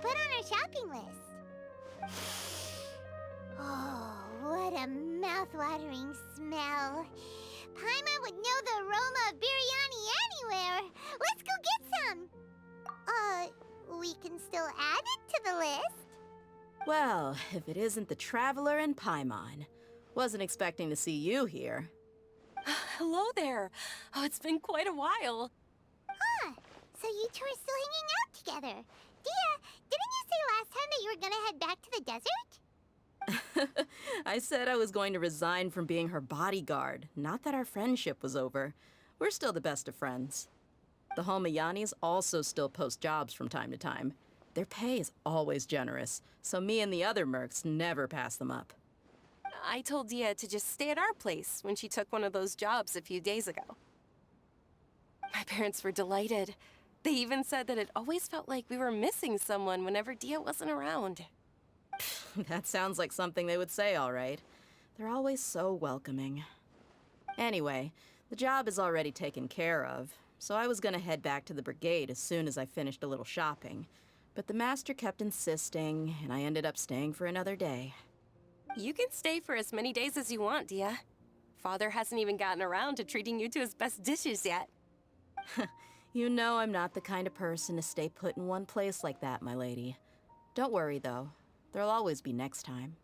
put on our shopping list? Oh, what a mouth-watering smell. Paimon would know the aroma of biryani anywhere. Let's go get some. We can still add it to the list. Well, if it isn't the Traveler and Paimon. Wasn't expecting to see you here. Hello there. Oh, it's been quite a while. Huh. So you two are still hanging out together. Dehya, didn't you say last time that you were gonna head back to the desert? I said I was going to resign from being her bodyguard, not that our friendship was over. We're still the best of friends. The Homayanis also still post jobs from time to time. Their pay is always generous, so me and the other mercs never pass them up. I told Dehya to just stay at our place when she took one of those jobs a few days ago. My parents were delighted. They even said that it always felt like we were missing someone whenever Dehya wasn't around. That sounds like something they would say, all right. They're always so welcoming. Anyway, the job is already taken care of, so I was gonna head back to the brigade as soon as I finished a little shopping. But the master kept insisting, and I ended up staying for another day. You can stay for as many days as you want, Dehya. Father hasn't even gotten around to treating you to his best dishes yet. You know I'm not the kind of person to stay put in one place like that, my lady. Don't worry, though. There'll always be next time.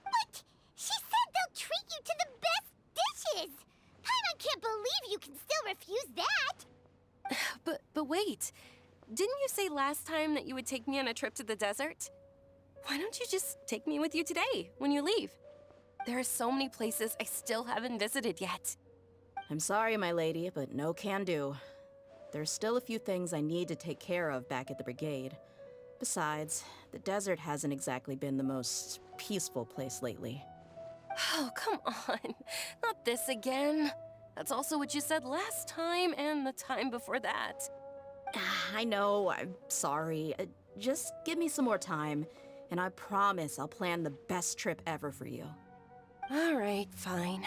But she said they'll treat you to the best dishes! Paimon can't believe you can still refuse that! But wait. Didn't you say last time that you would take me on a trip to the desert? Why don't you just take me with you today, when you leave? There are so many places I still haven't visited yet. I'm sorry, my lady, but no can do. There's still a few things I need to take care of back at the brigade. Besides, the desert hasn't exactly been the most peaceful place lately. Oh, come on. Not this again. That's also what you said last time and the time before that. I know, I'm sorry. Just give me some more time, and I promise I'll plan the best trip ever for you. All right, fine.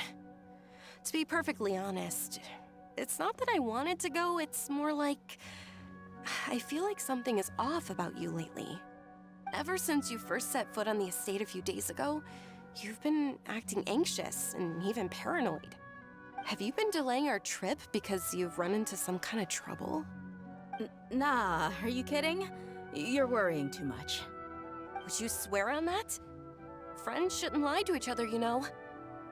To be perfectly honest, it's not that I wanted to go, it's more like I feel like something is off about you lately. Ever since you first set foot on the estate a few days ago, you've been acting anxious and even paranoid. Have you been delaying our trip because you've run into some kind of trouble? Nah, are you kidding? You're worrying too much. Would you swear on that? Friends shouldn't lie to each other, you know.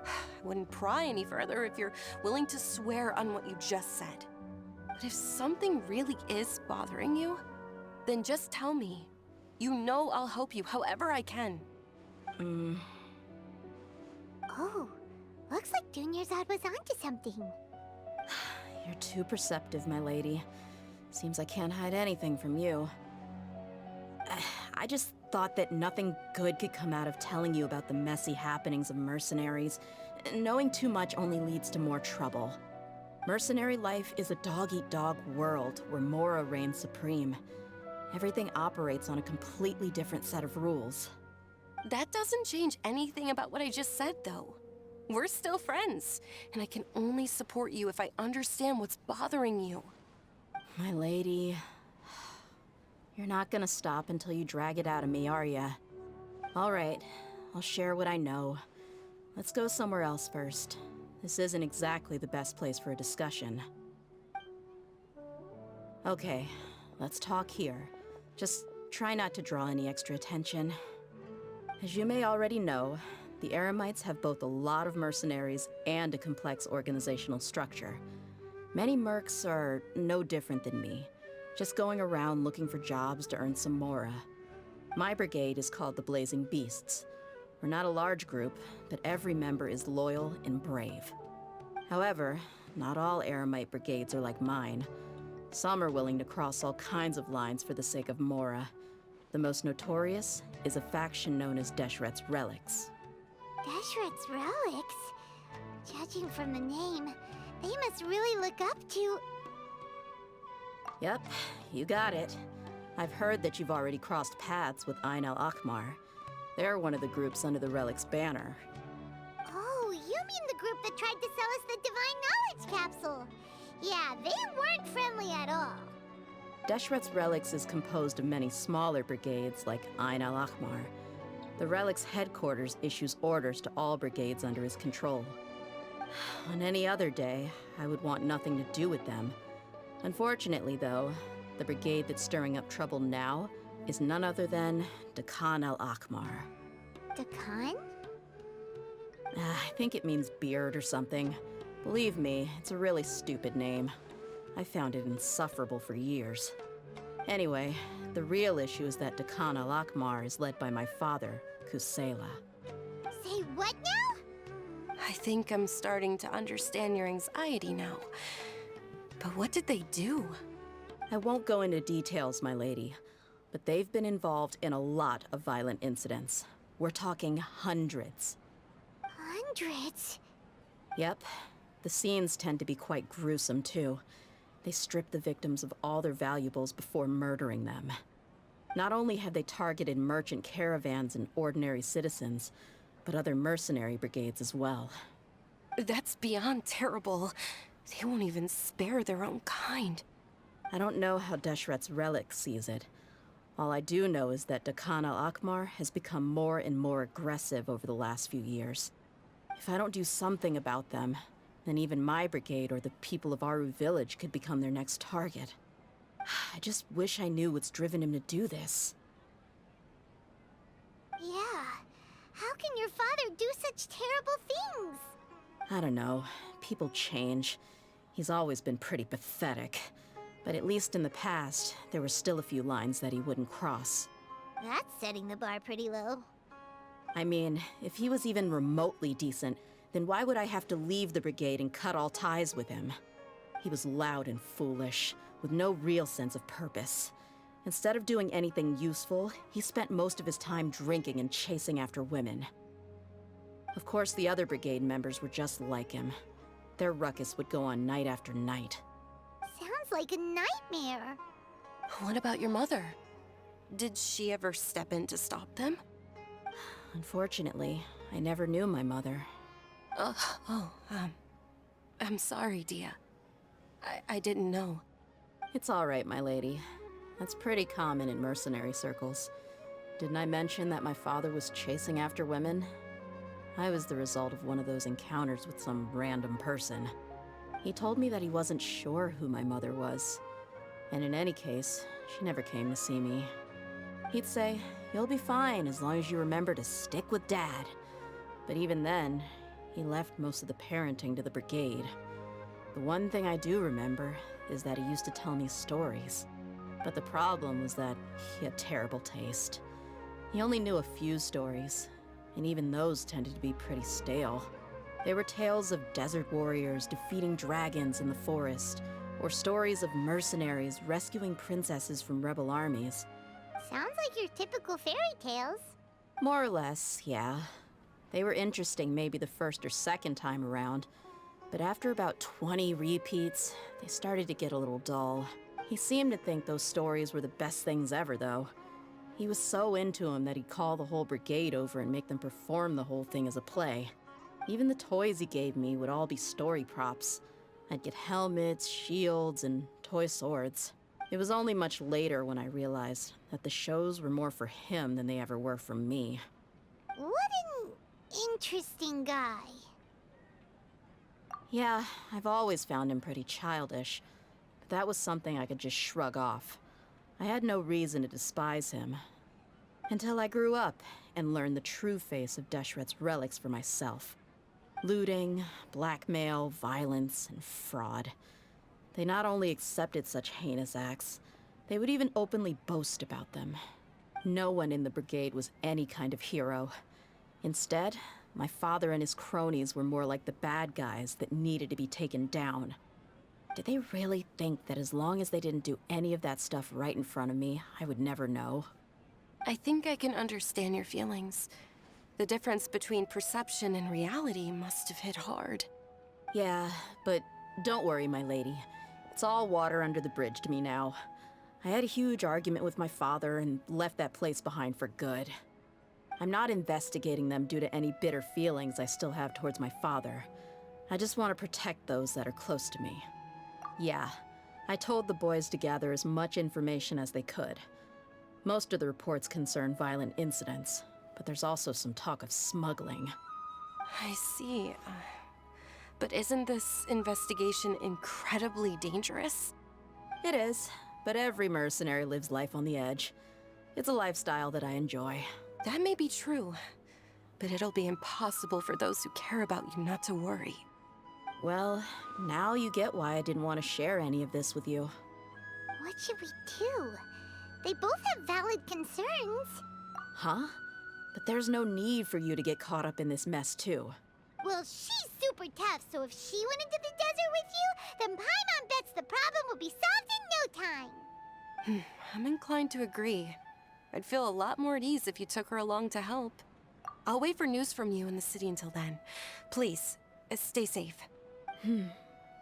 I wouldn't pry any further if you're willing to swear on what you just said. But if something really is bothering you, then just tell me. You know I'll help you however I can. Oh, looks like Dunyarzad was onto something. You're too perceptive, my lady. Seems I can't hide anything from you. I just thought that nothing good could come out of telling you about the messy happenings of mercenaries. Knowing too much only leads to more trouble. Mercenary life is a dog-eat-dog world where Mora reigns supreme. Everything operates on a completely different set of rules. That doesn't change anything about what I just said, though. We're still friends, and I can only support you if I understand what's bothering you. My lady, you're not gonna stop until you drag it out of me, are ya? All right, I'll share what I know. Let's go somewhere else first. This isn't exactly the best place for a discussion. Okay, let's talk here. Just try not to draw any extra attention. As you may already know, the Eremites have both a lot of mercenaries and a complex organizational structure. Many mercs are no different than me, just going around looking for jobs to earn some mora. My brigade is called the Blazing Beasts. We're not a large group, but every member is loyal and brave. However, not all Eremite brigades are like mine. Some are willing to cross all kinds of lines for the sake of mora. The most notorious is a faction known as Deshret's Relics. Deshret's Relics? Judging from the name, they must really look up to... Yep, you got it. I've heard that you've already crossed paths with Ain al-Akmar. They're one of the groups under the Relic's banner. Oh, you mean the group that tried to sell us the Divine Knowledge Capsule? Yeah, they weren't friendly at all. Deshret's relics is composed of many smaller brigades like Ain al-Ahmar. The relic's headquarters issues orders to all brigades under his control. On any other day, I would want nothing to do with them. Unfortunately, though, the brigade that's stirring up trouble now is none other than Dehya al-Ahmar. Dakan? I think it means beard or something. Believe me, it's a really stupid name. I found it insufferable for years. Anyway, the real issue is that Dehya al-Ahmar is led by my father, Kusela. Say what now? I think I'm starting to understand your anxiety now. But what did they do? I won't go into details, my lady, but they've been involved in a lot of violent incidents. We're talking hundreds. Hundreds? Yep. The scenes tend to be quite gruesome, too. They strip the victims of all their valuables before murdering them. Not only have they targeted merchant caravans and ordinary citizens, but other mercenary brigades as well. That's beyond terrible. They won't even spare their own kind. I don't know how Deshret's relic sees it. All I do know is that Dehya al-Ahmar has become more and more aggressive over the last few years. If I don't do something about them, then even my brigade or the people of Aru village could become their next target. I just wish I knew what's driven him to do this. Yeah. How can your father do such terrible things? I don't know. People change. He's always been pretty pathetic. But at least in the past, there were still a few lines that he wouldn't cross. That's setting the bar pretty low. I mean, if he was even remotely decent, then why would I have to leave the brigade and cut all ties with him? He was loud and foolish, with no real sense of purpose. Instead of doing anything useful, he spent most of his time drinking and chasing after women. Of course, the other brigade members were just like him. Their ruckus would go on night after night. Sounds like a nightmare. What about your mother? Did she ever step in to stop them? Unfortunately, I never knew my mother. I'm sorry, Dehya. I didn't know. It's all right, my lady. That's pretty common in mercenary circles. Didn't I mention that my father was chasing after women? I was the result of one of those encounters with some random person. He told me that he wasn't sure who my mother was. And in any case, she never came to see me. He'd say, "You'll be fine as long as you remember to stick with Dad." But even then, he left most of the parenting to the brigade. The one thing I do remember is that he used to tell me stories. But the problem was that he had terrible taste. He only knew a few stories, and even those tended to be pretty stale. They were tales of desert warriors defeating dragons in the forest, or stories of mercenaries rescuing princesses from rebel armies. Sounds like your typical fairy tales. More or less, yeah. They were interesting maybe the first or second time around, but after about 20 repeats, they started to get a little dull. He seemed to think those stories were the best things ever, though. He was so into them that he'd call the whole brigade over and make them perform the whole thing as a play. Even the toys he gave me would all be story props. I'd get helmets, shields, and toy swords. It was only much later when I realized that the shows were more for him than they ever were for me. What an interesting guy. Yeah, I've always found him pretty childish, but that was something I could just shrug off. I had no reason to despise him. Until I grew up and learned the true face of Deshret's relics for myself. Looting, blackmail, violence, and fraud. They not only accepted such heinous acts, they would even openly boast about them. No one in the brigade was any kind of hero. Instead, my father and his cronies were more like the bad guys that needed to be taken down. Did they really think that as long as they didn't do any of that stuff right in front of me, I would never know? I think I can understand your feelings. The difference between perception and reality must have hit hard. Yeah, but don't worry, my lady. It's all water under the bridge to me now. I had a huge argument with my father and left that place behind for good. I'm not investigating them due to any bitter feelings I still have towards my father. I just want to protect those that are close to me. Yeah, I told the boys to gather as much information as they could. Most of the reports concern violent incidents, but there's also some talk of smuggling. I see. But isn't this investigation incredibly dangerous? It is, but every mercenary lives life on the edge. It's a lifestyle that I enjoy. That may be true, but it'll be impossible for those who care about you not to worry. Well, now you get why I didn't want to share any of this with you. What should we do? They both have valid concerns. Huh? But there's no need for you to get caught up in this mess, too. Well, she's super tough, so if she went into the desert with you, then Paimon bets the problem will be solved in no time. I'm inclined to agree. I'd feel a lot more at ease if you took her along to help. I'll wait for news from you in the city until then. Please, stay safe.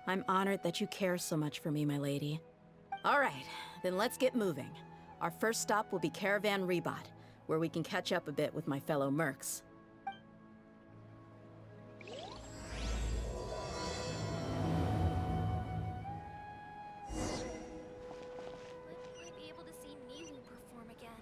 I'm honored that you care so much for me, my lady. All right, then let's get moving. Our first stop will be Caravan Rebot, where we can catch up a bit with my fellow mercs. When will I be able to see Miwu perform again?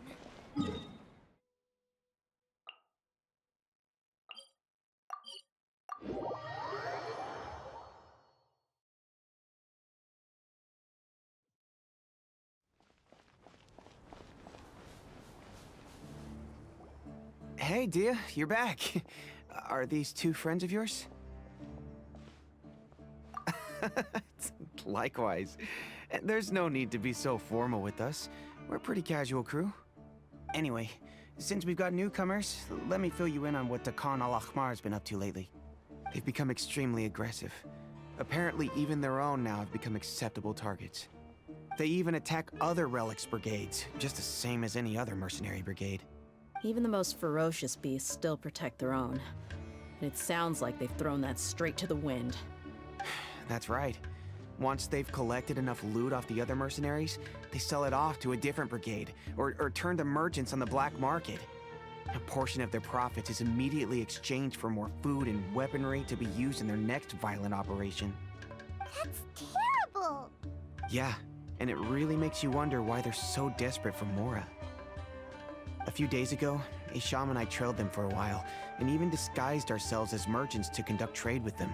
Hey, Dehya, you're back. Are these two friends of yours? Likewise. There's no need to be so formal with us. We're a pretty casual crew. Anyway, since we've got newcomers, let me fill you in on what Dakan al-Ahmar has been up to lately. They've become extremely aggressive. Apparently, even their own now have become acceptable targets. They even attack other relics brigades, just the same as any other mercenary brigade. Even the most ferocious beasts still protect their own. And it sounds like they've thrown that straight to the wind. That's right. Once they've collected enough loot off the other mercenaries, they sell it off to a different brigade, or turn to merchants on the black market. A portion of their profits is immediately exchanged for more food and weaponry to be used in their next violent operation. That's terrible. Yeah, and it really makes you wonder why they're so desperate for Mora. A few days ago, Isham and I trailed them for a while, and even disguised ourselves as merchants to conduct trade with them.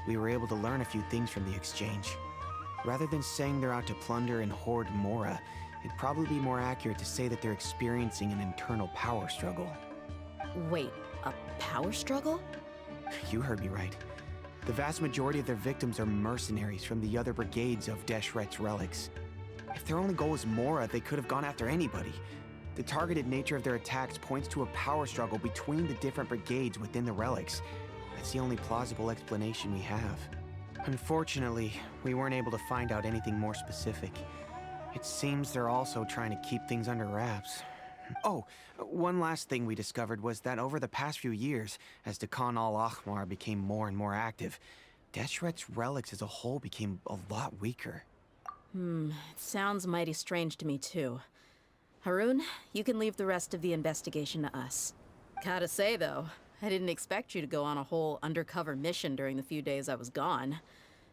We were able to learn a few things from the exchange. Rather than saying they're out to plunder and hoard Mora, it'd probably be more accurate to say that they're experiencing an internal power struggle. Wait, a power struggle? You heard me right. The vast majority of their victims are mercenaries from the other brigades of Deshret's relics. If their only goal was Mora, they could have gone after anybody. The targeted nature of their attacks points to a power struggle between the different brigades within the relics. That's the only plausible explanation we have. Unfortunately, we weren't able to find out anything more specific. It seems they're also trying to keep things under wraps. Oh, one last thing we discovered was that over the past few years, as Dakan al-Ahmar became more and more active, Deshret's relics as a whole became a lot weaker. It sounds mighty strange to me, too. Harun, you can leave the rest of the investigation to us. Gotta say, though, I didn't expect you to go on a whole undercover mission during the few days I was gone.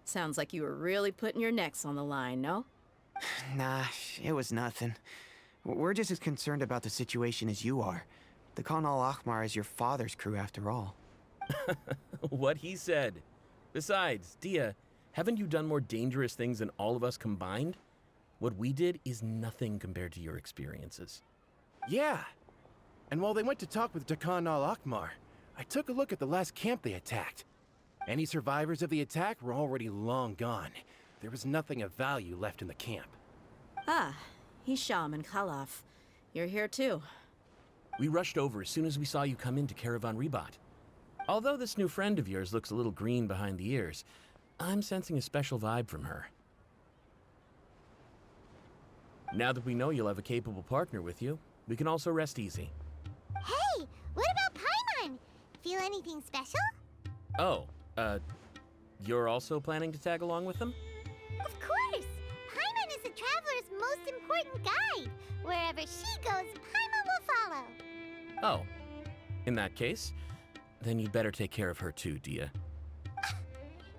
Sounds like you were really putting your necks on the line, no? Nah, it was nothing. We're just as concerned about the situation as you are. The Khan al-Ahmar is your father's crew after all. What he said. Besides, Dehya, haven't you done more dangerous things than all of us combined? What we did is nothing compared to your experiences. Yeah. And while they went to talk with Dakan al-Ahmar, I took a look at the last camp they attacked. Any survivors of the attack were already long gone. There was nothing of value left in the camp. Ah, Hisham and Khalaf. You're here too. We rushed over as soon as we saw you come into Caravan Rebot. Although this new friend of yours looks a little green behind the ears, I'm sensing a special vibe from her. Now that we know you'll have a capable partner with you, we can also rest easy. Hey, what about Paimon? Feel anything special? Oh, you're also planning to tag along with them? Of course! Paimon is the traveler's most important guide. Wherever she goes, Paimon will follow. Oh, in that case, then you'd better take care of her too, Dehya.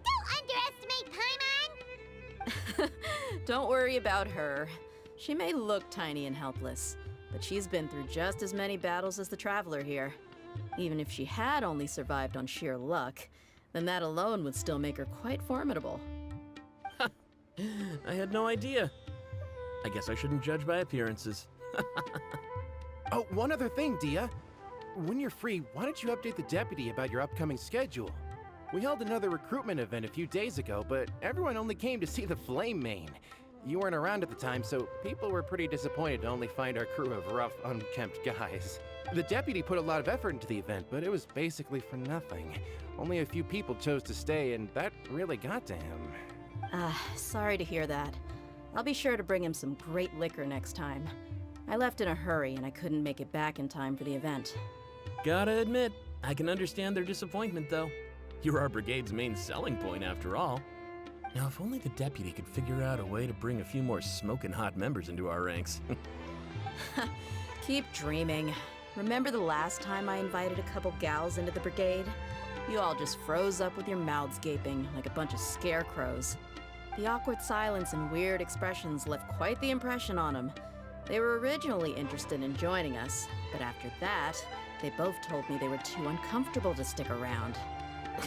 Don't underestimate Paimon! Don't worry about her. She may look tiny and helpless, but she's been through just as many battles as the Traveler here. Even if she had only survived on sheer luck, then that alone would still make her quite formidable. I had no idea. I guess I shouldn't judge by appearances. Oh, one other thing, Dehya. When you're free, why don't you update the deputy about your upcoming schedule? We held another recruitment event a few days ago, but everyone only came to see the Flame Main. You weren't around at the time, so people were pretty disappointed to only find our crew of rough, unkempt guys. The deputy put a lot of effort into the event, but it was basically for nothing. Only a few people chose to stay, and that really got to him. Sorry to hear that. I'll be sure to bring him some great liquor next time. I left in a hurry and I couldn't make it back in time for the event. Gotta admit, I can understand their disappointment, though. You're our brigade's main selling point, after all. Now, if only the deputy could figure out a way to bring a few more smoking hot members into our ranks. Keep dreaming. Remember the last time I invited a couple gals into the brigade? You all just froze up with your mouths gaping like a bunch of scarecrows. The awkward silence and weird expressions left quite the impression on them. They were originally interested in joining us, but after that, they both told me they were too uncomfortable to stick around.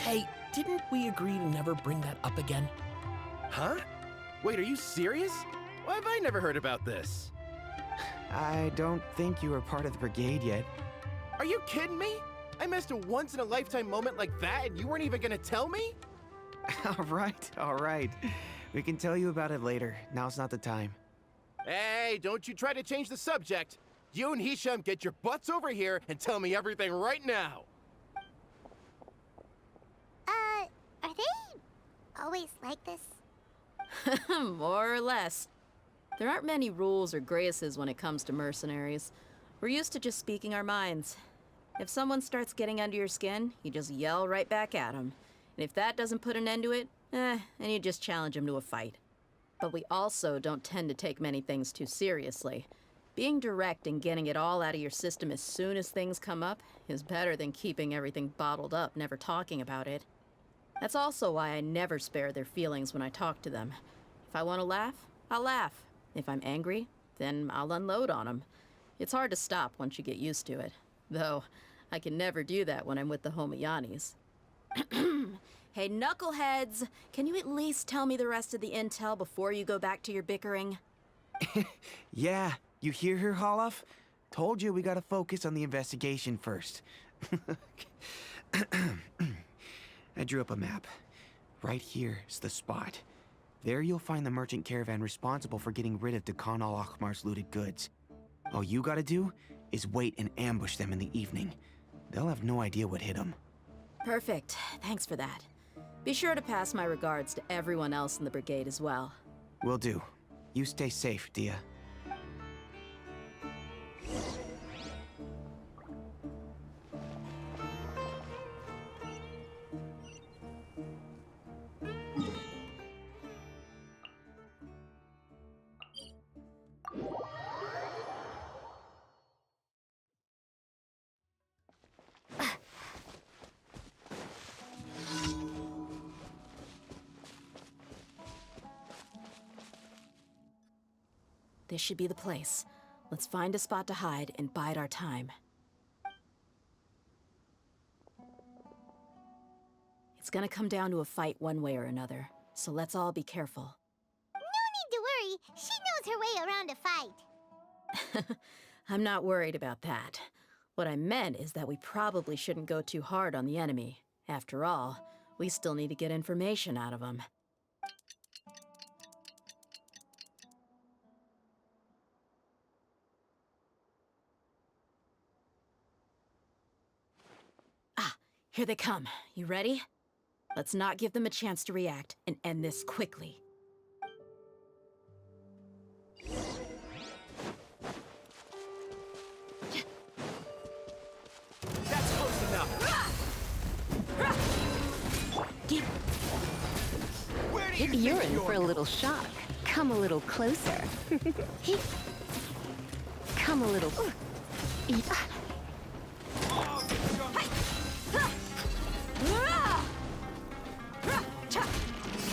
Hey, didn't we agree to never bring that up again? Huh? Wait, are you serious? Why have I never heard about this? I don't think you were part of the brigade yet. Are you kidding me? I missed a once-in-a-lifetime moment like that and you weren't even gonna tell me? All right. We can tell you about it later. Now's not the time. Hey, don't you try to change the subject. You and Hisham get your butts over here and tell me everything right now. Are they always like this? More or less. There aren't many rules or graces when it comes to mercenaries. We're used to just speaking our minds. If someone starts getting under your skin, you just yell right back at them. And if that doesn't put an end to it, then you just challenge them to a fight. But we also don't tend to take many things too seriously. Being direct and getting it all out of your system as soon as things come up is better than keeping everything bottled up, never talking about it. That's also why I never spare their feelings when I talk to them. If I want to laugh, I'll laugh. If I'm angry, then I'll unload on them. It's hard to stop once you get used to it. Though, I can never do that when I'm with the Homiyanis. Hey, knuckleheads! Can you at least tell me the rest of the intel before you go back to your bickering? Yeah, you hear her, Holof? Told you we gotta focus on the investigation first. I drew up a map. Right here is the spot. There you'll find the merchant caravan responsible for getting rid of Dehya al-Akhmar's looted goods. All you gotta do is wait and ambush them in the evening. They'll have no idea what hit them. Perfect. Thanks for that. Be sure to pass my regards to everyone else in the brigade as well. Will do. You stay safe, Dehya. This should be the place. Let's find a spot to hide and bide our time. It's gonna come down to a fight one way or another, so let's all be careful. No need to worry. She knows her way around a fight. I'm not worried about that. What I meant is that we probably shouldn't go too hard on the enemy. After all, we still need to get information out of them. Here they come. You ready? Let's not give them a chance to react and end this quickly. That's close enough. You're in for a little shock. Come a little closer. Come a little...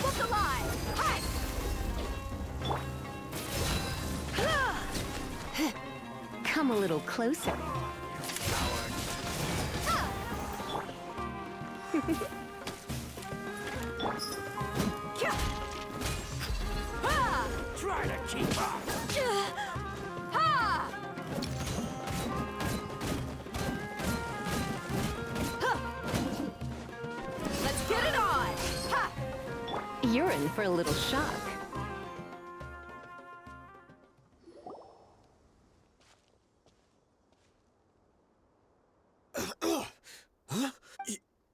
Look alive! Hi! Come a little closer. Try to keep up. Let's get it on! Ha! You're in for a little shock.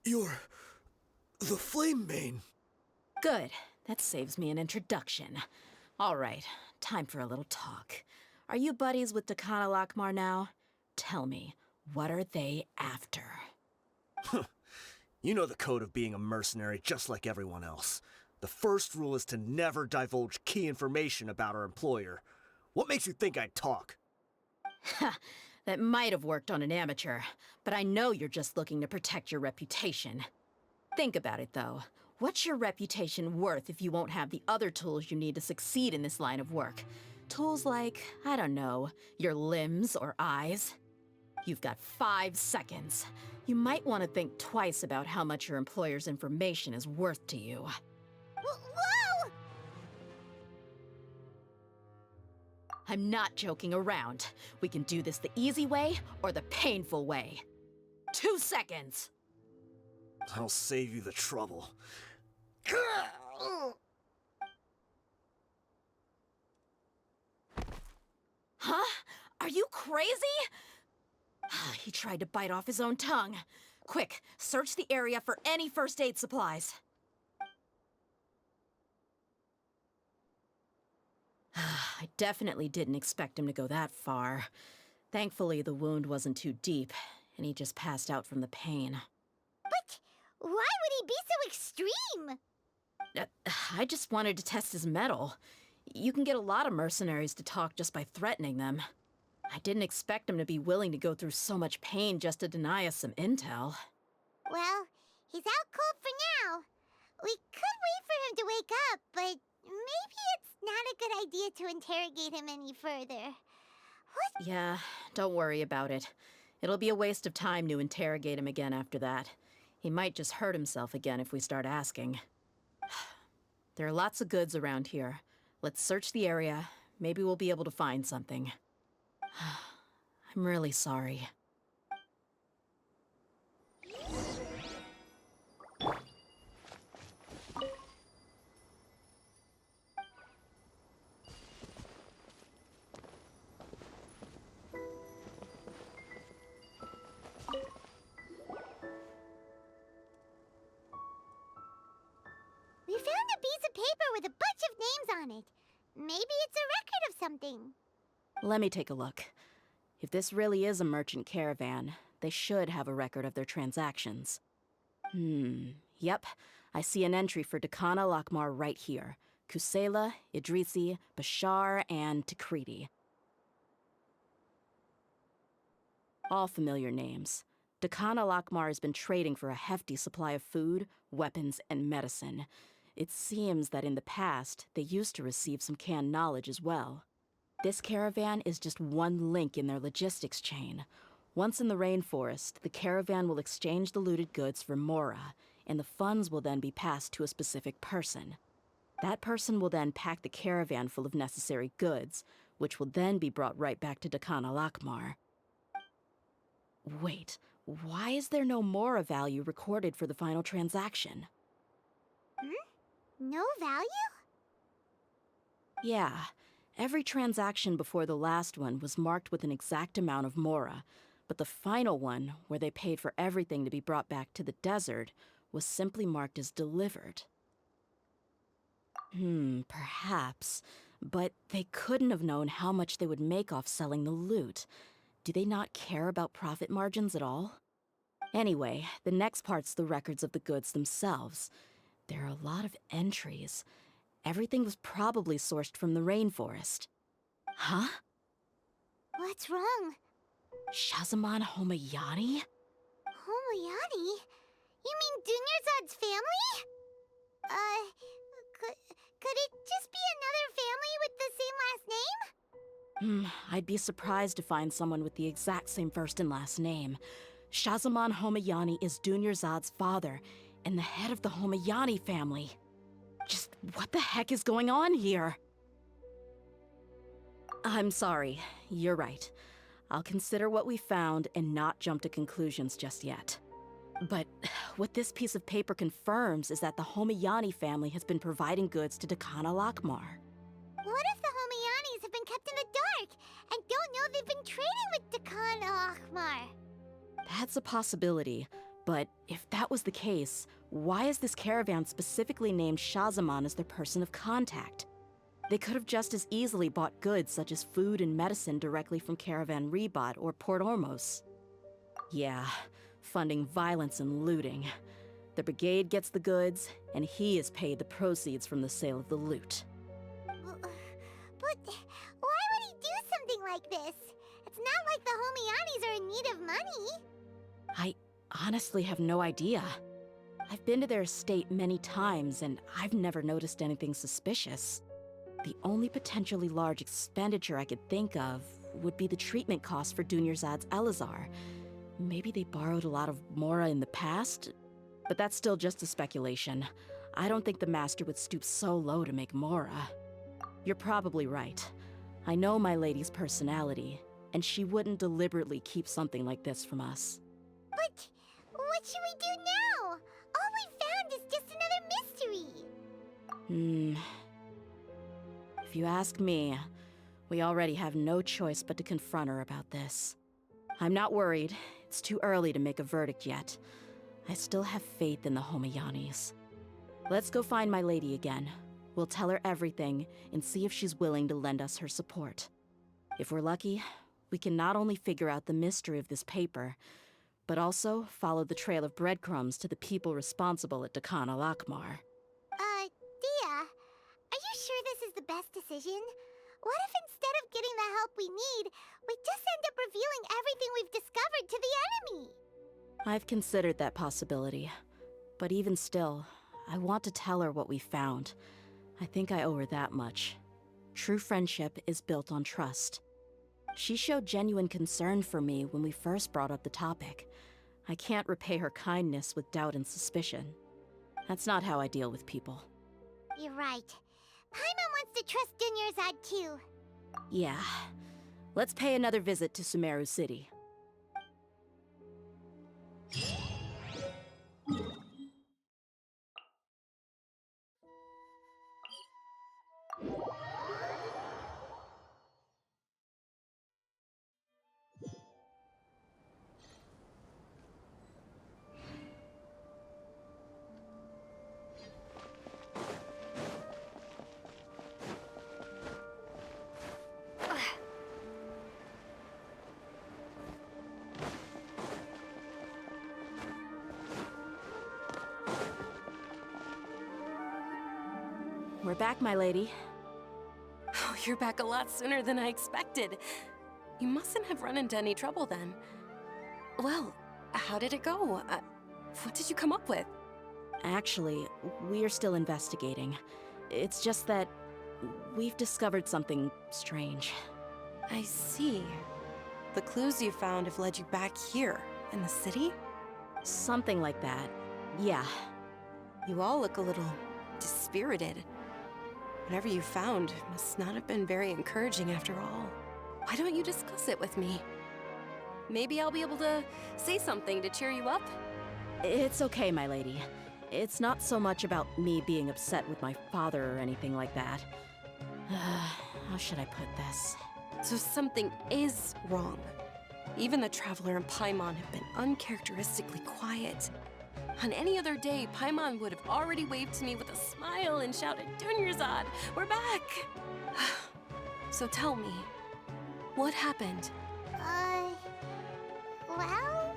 You're the Flame Mane. Good. That saves me an introduction. All right, time for a little talk. Are you buddies with Dakana Lakmar now? Tell me, what are they after? You know the code of being a mercenary just like everyone else. The first rule is to never divulge key information about our employer. What makes you think I'd talk? Ha! That might have worked on an amateur, but I know you're just looking to protect your reputation. Think about it, though. What's your reputation worth if you won't have the other tools you need to succeed in this line of work? Tools like, I don't know, your limbs or eyes? You've got 5 seconds. You might want to think twice about how much your employer's information is worth to you. Whoa! I'm not joking around. We can do this the easy way or the painful way. 2 seconds! I'll save you the trouble. Huh? Are you crazy? He tried to bite off his own tongue. Quick, search the area for any first aid supplies. I definitely didn't expect him to go that far. Thankfully, the wound wasn't too deep, and he just passed out from the pain. But why would he be so extreme? I just wanted to test his mettle. You can get a lot of mercenaries to talk just by threatening them. I didn't expect him to be willing to go through so much pain just to deny us some intel. Well, he's out cold for now. We could wait for him to wake up, but maybe it's not a good idea to interrogate him any further. What? Yeah, don't worry about it. It'll be a waste of time to interrogate him again after that. He might just hurt himself again if we start asking. There are lots of goods around here. Let's search the area. Maybe we'll be able to find something. I'm really sorry. We found a piece of paper with a bunch of names on it. Maybe it's a record of something. Let me take a look. If this really is a merchant caravan, they should have a record of their transactions. Yep. I see an entry for Dakana Lakmar right here. Kusela, Idrisi, Bashar, and Takriti. All familiar names. Dakana Lakmar has been trading for a hefty supply of food, weapons, and medicine. It seems that in the past, they used to receive some canned knowledge as well. This caravan is just one link in their logistics chain. Once in the rainforest, the caravan will exchange the looted goods for Mora, and the funds will then be passed to a specific person. That person will then pack the caravan full of necessary goods, which will then be brought right back to Dakana Lakmar. Wait, why is there no Mora value recorded for the final transaction? No value? Yeah, every transaction before the last one was marked with an exact amount of Mora, but the final one, where they paid for everything to be brought back to the desert, was simply marked as delivered. Perhaps, but they couldn't have known how much they would make off selling the loot. Do they not care about profit margins at all? Anyway, the next part's the records of the goods themselves. There are a lot of entries. Everything was probably sourced from the rainforest. Huh? What's wrong? Shazaman Homayani? Homoyani? You mean Dunyarzad's family? Could it just be another family with the same last name? I'd be surprised to find someone with the exact same first and last name. Shahzaman Homayani is Dunyarzad's father, and the head of the Homayani family. Just what the heck is going on here? I'm sorry, you're right. I'll consider what we found and not jump to conclusions just yet. But what this piece of paper confirms is that the Homayani family has been providing goods to Dakan al-Akmar. What if the Homayanis have been kept in the dark and don't know they've been trading with Dakan al-Akmar? That's a possibility, but if that was the case, why is this caravan specifically named Shahzaman as their person of contact? They could have just as easily bought goods such as food and medicine directly from Caravan Ribat or Port Ormos. Yeah, funding violence and looting. The brigade gets the goods, and he is paid the proceeds from the sale of the loot. But why would he do something like this? It's not like the Homayanis are in need of money. I honestly have no idea. I've been to their estate many times, and I've never noticed anything suspicious. The only potentially large expenditure I could think of would be the treatment costs for Dunyarzad's Elazar. Maybe they borrowed a lot of Mora in the past? But that's still just a speculation. I don't think the Master would stoop so low to make Mora. You're probably right. I know my lady's personality, and she wouldn't deliberately keep something like this from us. But what should we do now? All we found is just another mystery. If you ask me, we already have no choice but to confront her about this. I'm not worried. It's too early to make a verdict yet. I still have faith in the Homayanis. Let's go find my lady again. We'll tell her everything and see if she's willing to lend us her support. If we're lucky, we can not only figure out the mystery of this paper, but also follow the trail of breadcrumbs to the people responsible at Dakan al-Akmar. Dehya, are you sure this is the best decision? What if instead of getting the help we need, we just end up revealing everything we've discovered to the enemy? I've considered that possibility. But even still, I want to tell her what we found. I think I owe her that much. True friendship is built on trust. She showed genuine concern for me when we first brought up the topic. I can't repay her kindness with doubt and suspicion. That's not how I deal with people. You're right. Paimon wants to trust Dunyarzad too. Yeah. Let's pay another visit to Sumeru City. We're back, my lady. Oh, you're back a lot sooner than I expected. You mustn't have run into any trouble then. Well, how did it go? What did you come up with? Actually, we are still investigating. It's just that we've discovered something strange. I see. The clues you found have led you back here, in the city? Something like that. Yeah. You all look a little dispirited. Whatever you found must not have been very encouraging after all. Why don't you discuss it with me? Maybe I'll be able to say something to cheer you up? It's okay, my lady. It's not so much about me being upset with my father or anything like that. How should I put this? So something is wrong. Even the Traveler and Paimon have been uncharacteristically quiet. On any other day, Paimon would have already waved to me with a smile and shouted, "Dunyarzad, we're back!" So tell me, what happened? Well?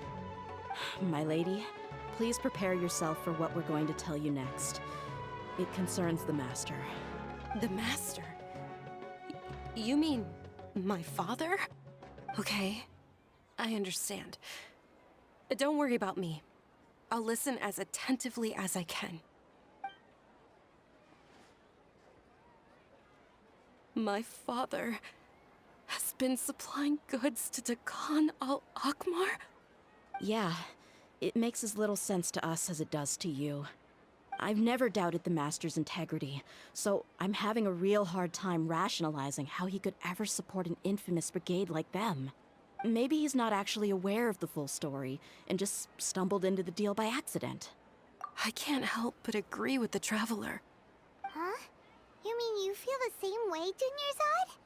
My lady, please prepare yourself for what we're going to tell you next. It concerns the Master. The Master? You mean my father? Okay, I understand. Don't worry about me. I'll listen as attentively as I can. My father has been supplying goods to Dakan al-Akmar? Yeah, it makes as little sense to us as it does to you. I've never doubted the Master's integrity, so I'm having a real hard time rationalizing how he could ever support an infamous brigade like them. Maybe he's not actually aware of the full story and just stumbled into the deal by accident. I can't help but agree with the Traveler. Huh? You mean you feel the same way, Dunyarzad?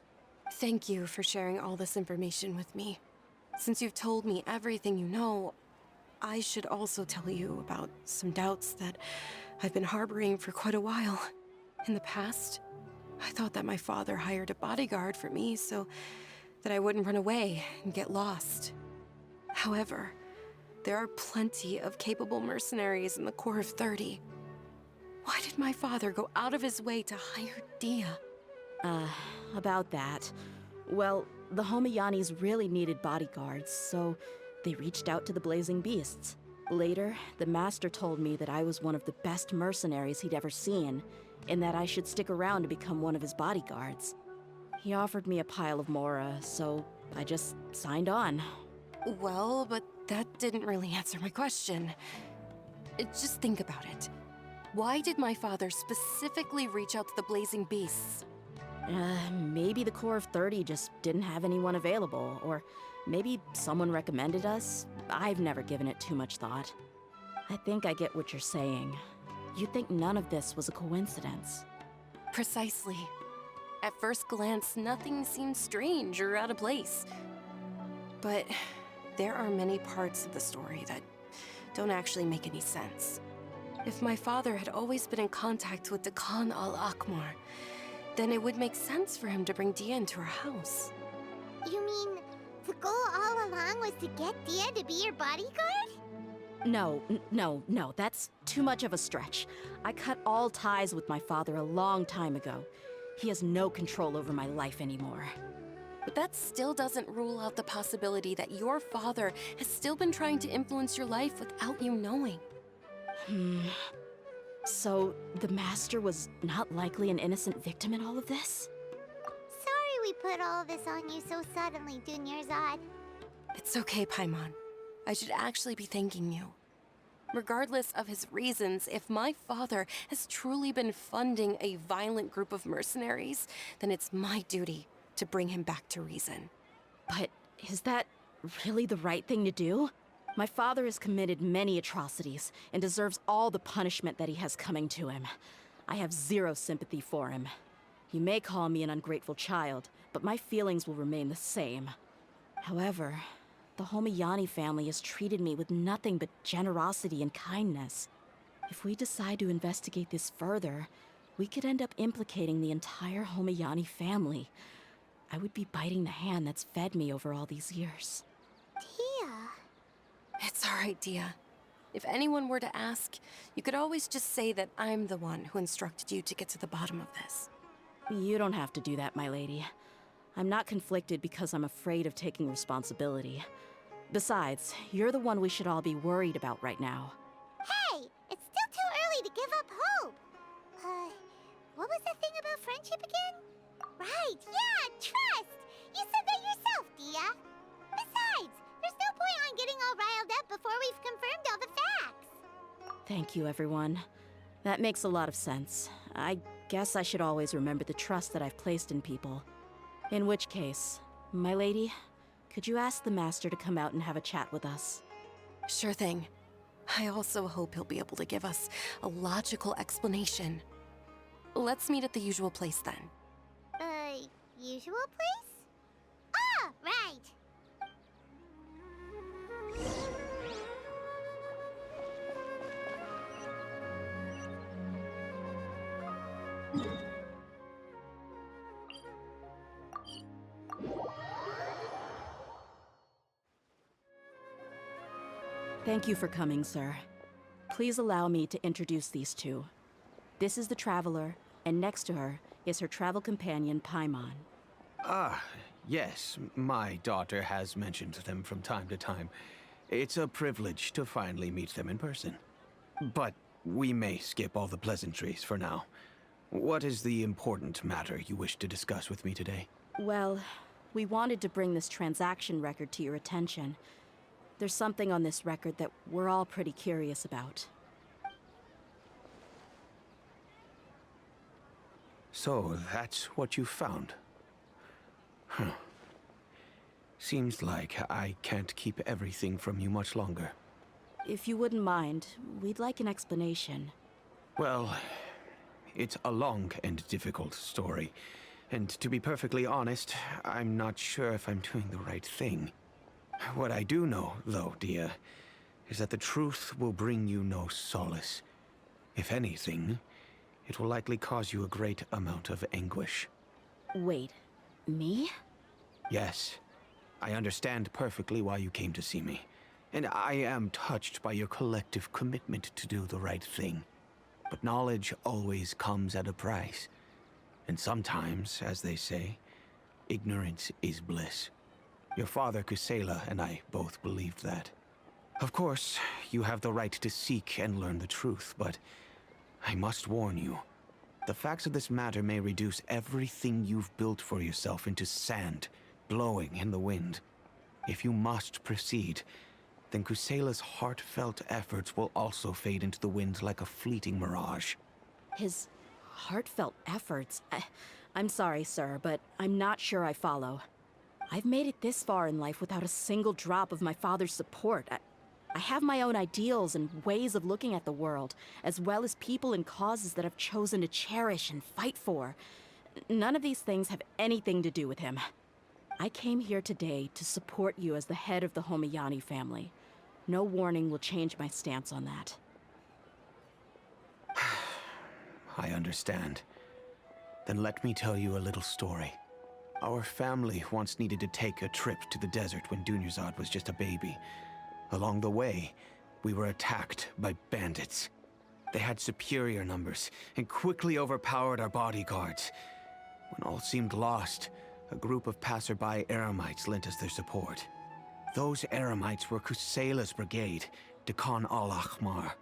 Thank you for sharing all this information with me. Since you've told me everything you know, I should also tell you about some doubts that I've been harboring for quite a while. In the past, I thought that my father hired a bodyguard for me so that I wouldn't run away and get lost. However, there are plenty of capable mercenaries in the Corps of 30. Why did my father go out of his way to hire Dehya? About that. Well, the Homayanis really needed bodyguards, so they reached out to the Blazing Beasts. Later, the Master told me that I was one of the best mercenaries he'd ever seen, and that I should stick around to become one of his bodyguards. He offered me a pile of mora, so I just signed on. Well, but that didn't really answer my question. Just think about it. Why did my father specifically reach out to the Blazing Beasts? Maybe the Corps of 30 just didn't have anyone available, or maybe someone recommended us. I've never given it too much thought. I think I get what you're saying. You think none of this was a coincidence. Precisely. At first glance, nothing seemed strange or out of place. But there are many parts of the story that don't actually make any sense. If my father had always been in contact with Dakan al-Akmar, then it would make sense for him to bring Dehya into our house. You mean the goal all along was to get Dehya to be your bodyguard? No, that's too much of a stretch. I cut all ties with my father a long time ago. He has no control over my life anymore. But that still doesn't rule out the possibility that your father has still been trying to influence your life without you knowing. So, the Master was not likely an innocent victim in all of this? Sorry we put all this on you so suddenly, Dunyarzad. It's okay, Paimon. I should actually be thanking you. Regardless of his reasons, if my father has truly been funding a violent group of mercenaries, then it's my duty to bring him back to reason. But is that really the right thing to do? My father has committed many atrocities and deserves all the punishment that he has coming to him. I have zero sympathy for him. You may call me an ungrateful child, but my feelings will remain the same. However, the Homayani family has treated me with nothing but generosity and kindness. If we decide to investigate this further, we could end up implicating the entire Homayani family. I would be biting the hand that's fed me over all these years. Dehya. It's all right, Dehya. If anyone were to ask, you could always just say that I'm the one who instructed you to get to the bottom of this. You don't have to do that, my lady. I'm not conflicted because I'm afraid of taking responsibility. Besides, you're the one we should all be worried about right now. Hey, it's still too early to give up hope. What was that thing about friendship again? Right, yeah, trust! You said that yourself, Dehya. Besides, there's no point on getting all riled up before we've confirmed all the facts. Thank you, everyone. That makes a lot of sense. I guess I should always remember the trust that I've placed in people. In which case, my lady, could you ask the Master to come out and have a chat with us? Sure thing. I also hope he'll be able to give us a logical explanation. Let's meet at the usual place then. Usual place? Ah, right! Thank you for coming, sir. Please allow me to introduce these two. This is the Traveler, and next to her is her travel companion, Paimon. Ah, yes. My daughter has mentioned them from time to time. It's a privilege to finally meet them in person. But we may skip all the pleasantries for now. What is the important matter you wish to discuss with me today? Well, We wanted to bring this transaction record to your attention. There's something on this record that we're all pretty curious about. So, that's what you found? Huh. Seems like I can't keep everything from you much longer. If you wouldn't mind, we'd like an explanation. Well, it's a long and difficult story. And to be perfectly honest, I'm not sure if I'm doing the right thing. What I do know, though, Dehya, is that the truth will bring you no solace. If anything, it will likely cause you a great amount of anguish. Wait, me? Yes. I understand perfectly why you came to see me. And I am touched by your collective commitment to do the right thing. But knowledge always comes at a price. And sometimes, as they say, ignorance is bliss. Your father, Kusela, and I both believed that. Of course, you have the right to seek and learn the truth, but I must warn you. The facts of this matter may reduce everything you've built for yourself into sand, blowing in the wind. If you must proceed, then Kusela's heartfelt efforts will also fade into the wind like a fleeting mirage. His heartfelt efforts? I'm sorry, sir, but I'm not sure I follow. I've made it this far in life without a single drop of my father's support. I have my own ideals and ways of looking at the world, as well as people and causes that I've chosen to cherish and fight for. None of these things have anything to do with him. I came here today to support you as the head of the Homiyani family. No warning will change my stance on that. I understand. Then let me tell you a little story. Our family once needed to take a trip to the desert when Dunyarzad was just a baby. Along the way, we were attacked by bandits. They had superior numbers and quickly overpowered our bodyguards. When all seemed lost, a group of passerby Eremites lent us their support. Those Eremites were Kusela's brigade, Dehya al-Ahmar.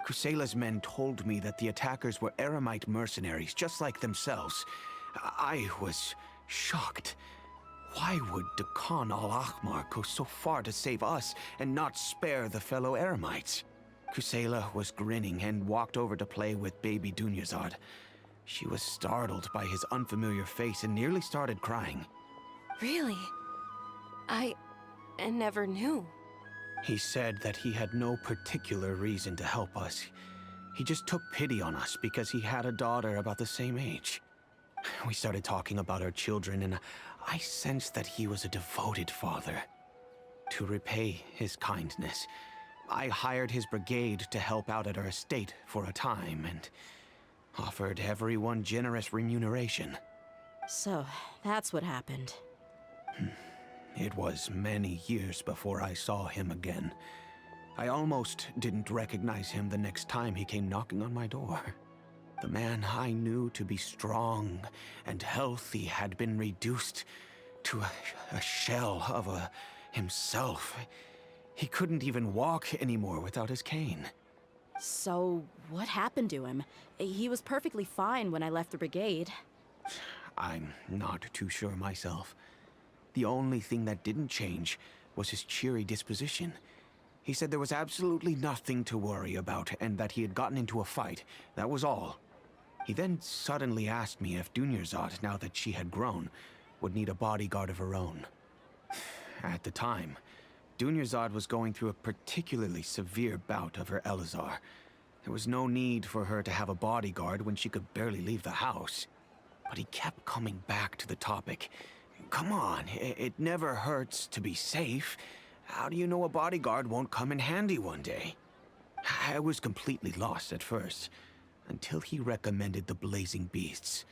Kusela's men told me that the attackers were Eremite mercenaries, just like themselves. I was shocked. Why would Dehya al-Ahmar go so far to save us and not spare the fellow Eremites? Kusela was grinning and walked over to play with baby Dunyarzad. She was startled by his unfamiliar face and nearly started crying. Really? I never knew. He said that he had no particular reason to help us. He just took pity on us because he had a daughter about the same age. We started talking about our children, and I sensed that he was a devoted father. To repay his kindness, I hired his brigade to help out at our estate for a time, and offered everyone generous remuneration. So, that's what happened. It was many years before I saw him again. I almost didn't recognize him the next time he came knocking on my door. The man I knew to be strong and healthy had been reduced to a shell of himself. He couldn't even walk anymore without his cane. So, what happened to him? He was perfectly fine when I left the brigade. I'm not too sure myself. The only thing that didn't change was his cheery disposition. He said there was absolutely nothing to worry about and that he had gotten into a fight. That was all. He then suddenly asked me if Dunyarzad, now that she had grown, would need a bodyguard of her own. At the time, Dunyarzad was going through a particularly severe bout of her Elazar. There was no need for her to have a bodyguard when she could barely leave the house. But he kept coming back to the topic. Come on, it never hurts to be safe. How do you know a bodyguard won't come in handy one day? I was completely lost at first, until he recommended the Blazing Beasts,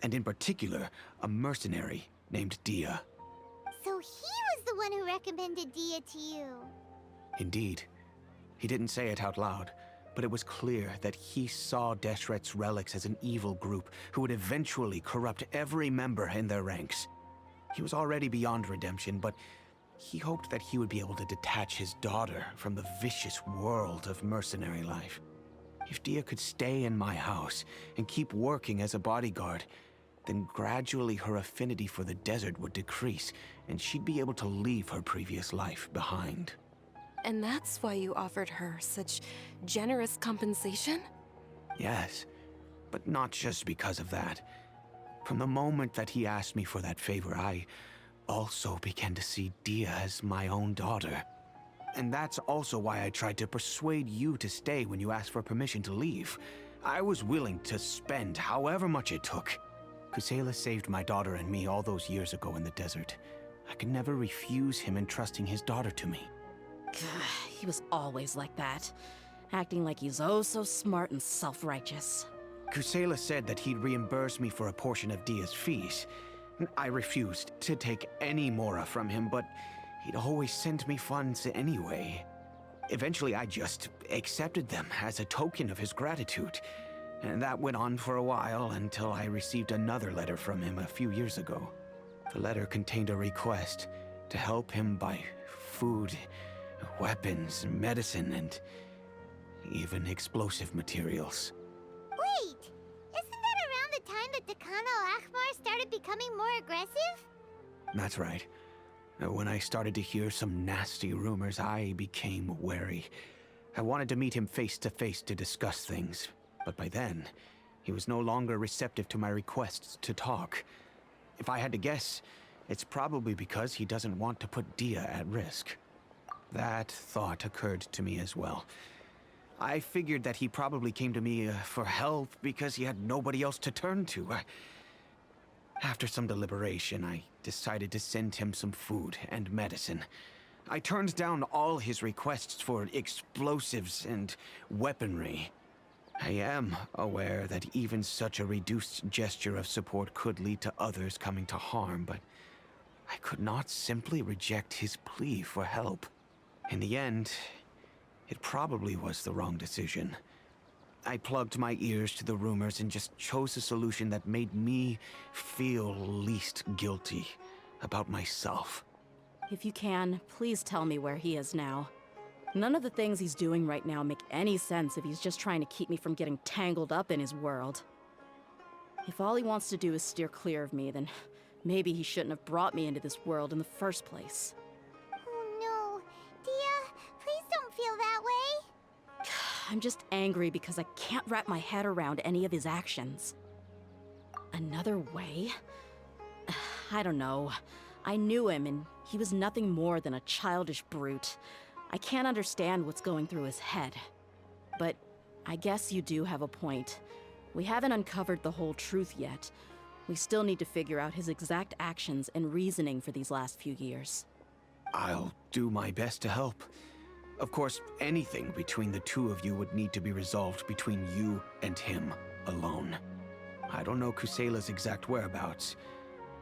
and in particular, a mercenary named Dehya. So he was the one who recommended Dehya to you. Indeed. He didn't say it out loud, but it was clear that he saw Deshret's relics as an evil group who would eventually corrupt every member in their ranks. He was already beyond redemption, but he hoped that he would be able to detach his daughter from the vicious world of mercenary life. If Dehya could stay in my house and keep working as a bodyguard, then gradually her affinity for the desert would decrease, and she'd be able to leave her previous life behind. And that's why you offered her such generous compensation? Yes, but not just because of that. From the moment that he asked me for that favor, I also began to see Dehya as my own daughter. And that's also why I tried to persuade you to stay when you asked for permission to leave. I was willing to spend however much it took. Kusela saved my daughter and me all those years ago in the desert. I could never refuse him entrusting his daughter to me. He was always like that, acting like he's oh so smart and self-righteous. Kusela said that he'd reimburse me for a portion of Dehya's fees. I refused to take any mora from him, but he'd always send me funds anyway. Eventually, I just accepted them as a token of his gratitude. And that went on for a while until I received another letter from him a few years ago. The letter contained a request to help him buy food, weapons, medicine, and even explosive materials. Wait! Isn't that around the time that Dakan al-Akhmar started becoming more aggressive? That's right. When I started to hear some nasty rumors, I became wary. I wanted to meet him face to face to discuss things, but by then, he was no longer receptive to my requests to talk. If I had to guess, it's probably because he doesn't want to put Dehya at risk. That thought occurred to me as well. I figured that he probably came to me for help because he had nobody else to turn to. After some deliberation, I decided to send him some food and medicine. I turned down all his requests for explosives and weaponry. I am aware that even such a reduced gesture of support could lead to others coming to harm, but I could not simply reject his plea for help. In the end, it probably was the wrong decision. I plugged my ears to the rumors and just chose a solution that made me feel least guilty about myself. If you can, please tell me where he is now. None of the things he's doing right now make any sense if he's just trying to keep me from getting tangled up in his world. If all he wants to do is steer clear of me, then maybe he shouldn't have brought me into this world in the first place. Oh no. Dehya, please don't feel that way. I'm just angry because I can't wrap my head around any of his actions. Another way? I don't know. I knew him, and he was nothing more than a childish brute. I can't understand what's going through his head. But I guess you do have a point. We haven't uncovered the whole truth yet. We still need to figure out his exact actions and reasoning for these last few years. I'll do my best to help. Of course, anything between the two of you would need to be resolved between you and him alone. I don't know Kusela's exact whereabouts.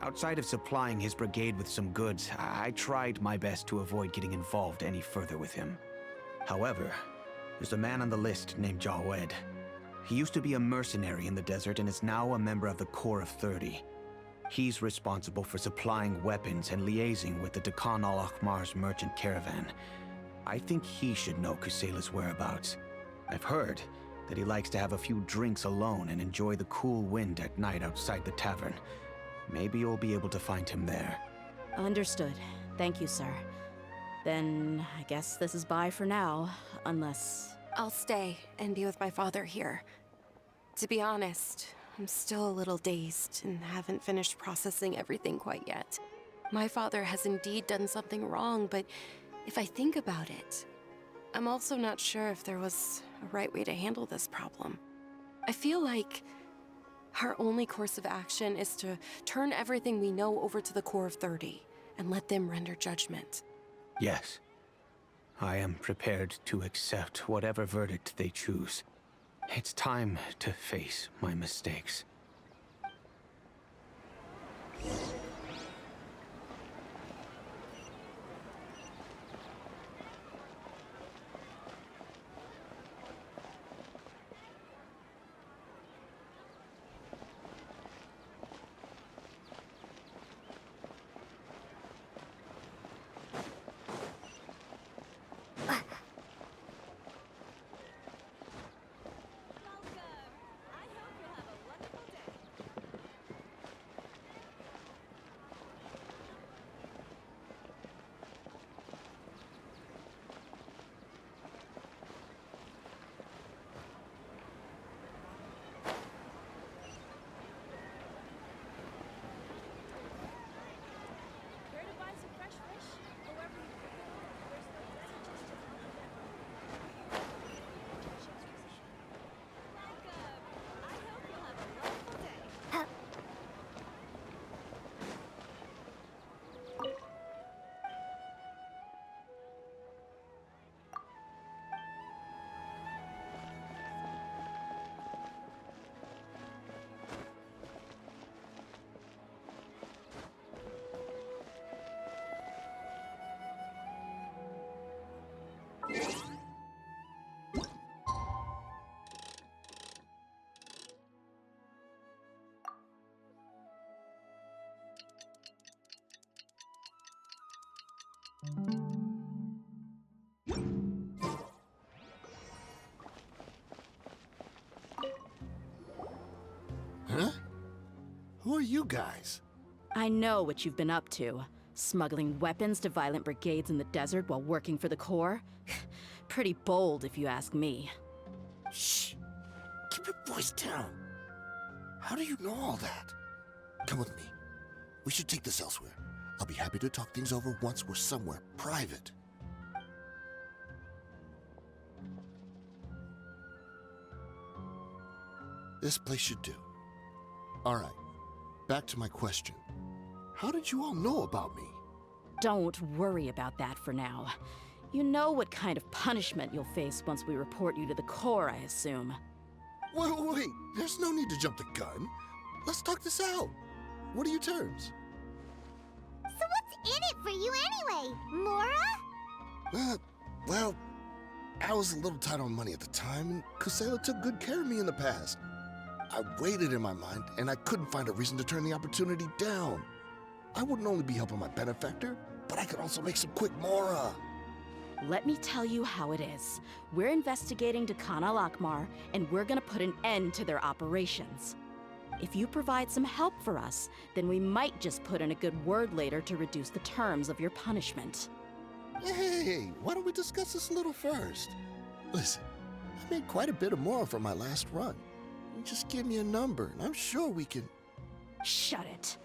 Outside of supplying his brigade with some goods, I tried my best to avoid getting involved any further with him. However, there's a man on the list named Jawed. He used to be a mercenary in the desert and is now a member of the Corps of 30. He's responsible for supplying weapons and liaising with the Dakan al-Akhmar's merchant caravan. I think he should know Kusela's whereabouts. I've heard that he likes to have a few drinks alone and enjoy the cool wind at night outside the tavern. Maybe you'll be able to find him there. Understood. Thank you, sir. Then I guess this is bye for now, unless... I'll stay and be with my father here. To be honest, I'm still a little dazed and haven't finished processing everything quite yet. My father has indeed done something wrong, but if I think about it, I'm also not sure if there was a right way to handle this problem. I feel like our only course of action is to turn everything we know over to the Corps of 30 and let them render judgment. Yes. I am prepared to accept whatever verdict they choose. It's time to face my mistakes. Huh? Who are you guys? I know what you've been up to. Smuggling weapons to violent brigades in the desert while working for the Corps? Pretty bold, if you ask me. Shh! Keep your voice down. How do you know all that? Come with me. We should take this elsewhere. I'll be happy to talk things over once we're somewhere private. This place should do. All right, back to my question. How did you all know about me? Don't worry about that for now. You know what kind of punishment you'll face once we report you to the Corps, I assume. Wait, there's no need to jump the gun. Let's talk this out. What are your terms? So what's in it for you anyway, Mora? Well, I was a little tight on money at the time, and Kusela took good care of me in the past. I weighed it in my mind, and I couldn't find a reason to turn the opportunity down. I wouldn't only be helping my benefactor, but I could also make some quick Mora. Let me tell you how it is. We're investigating Dehya al-Akmar, and we're gonna put an end to their operations. If you provide some help for us, then we might just put in a good word later to reduce the terms of your punishment. Hey, why don't we discuss this a little first? Listen, I made quite a bit of Mora from my last run. You just give me a number, and I'm sure we can... Shut it.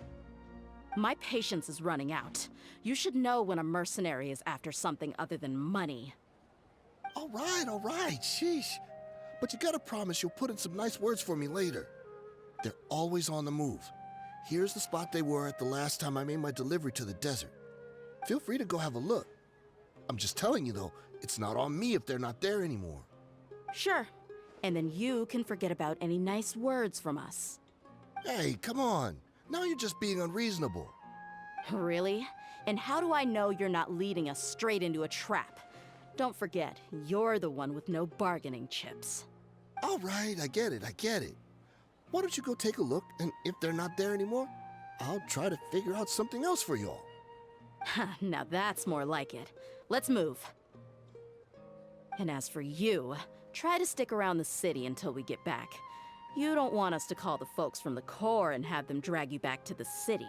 My patience is running out. You should know when a mercenary is after something other than money. All right, sheesh. But you gotta promise you'll put in some nice words for me later. They're always on the move. Here's the spot they were at the last time I made my delivery to the desert. Feel free to go have a look. I'm just telling you though, it's not on me if they're not there anymore. Sure. And then you can forget about any nice words from us. Hey, come on. Now you're just being unreasonable. Really? And how do I know you're not leading us straight into a trap? Don't forget, you're the one with no bargaining chips. All right, I get it. Why don't you go take a look, and if they're not there anymore, I'll try to figure out something else for y'all. Now that's more like it. Let's move. And as for you, try to stick around the city until we get back. You don't want us to call the folks from the Corps and have them drag you back to the city.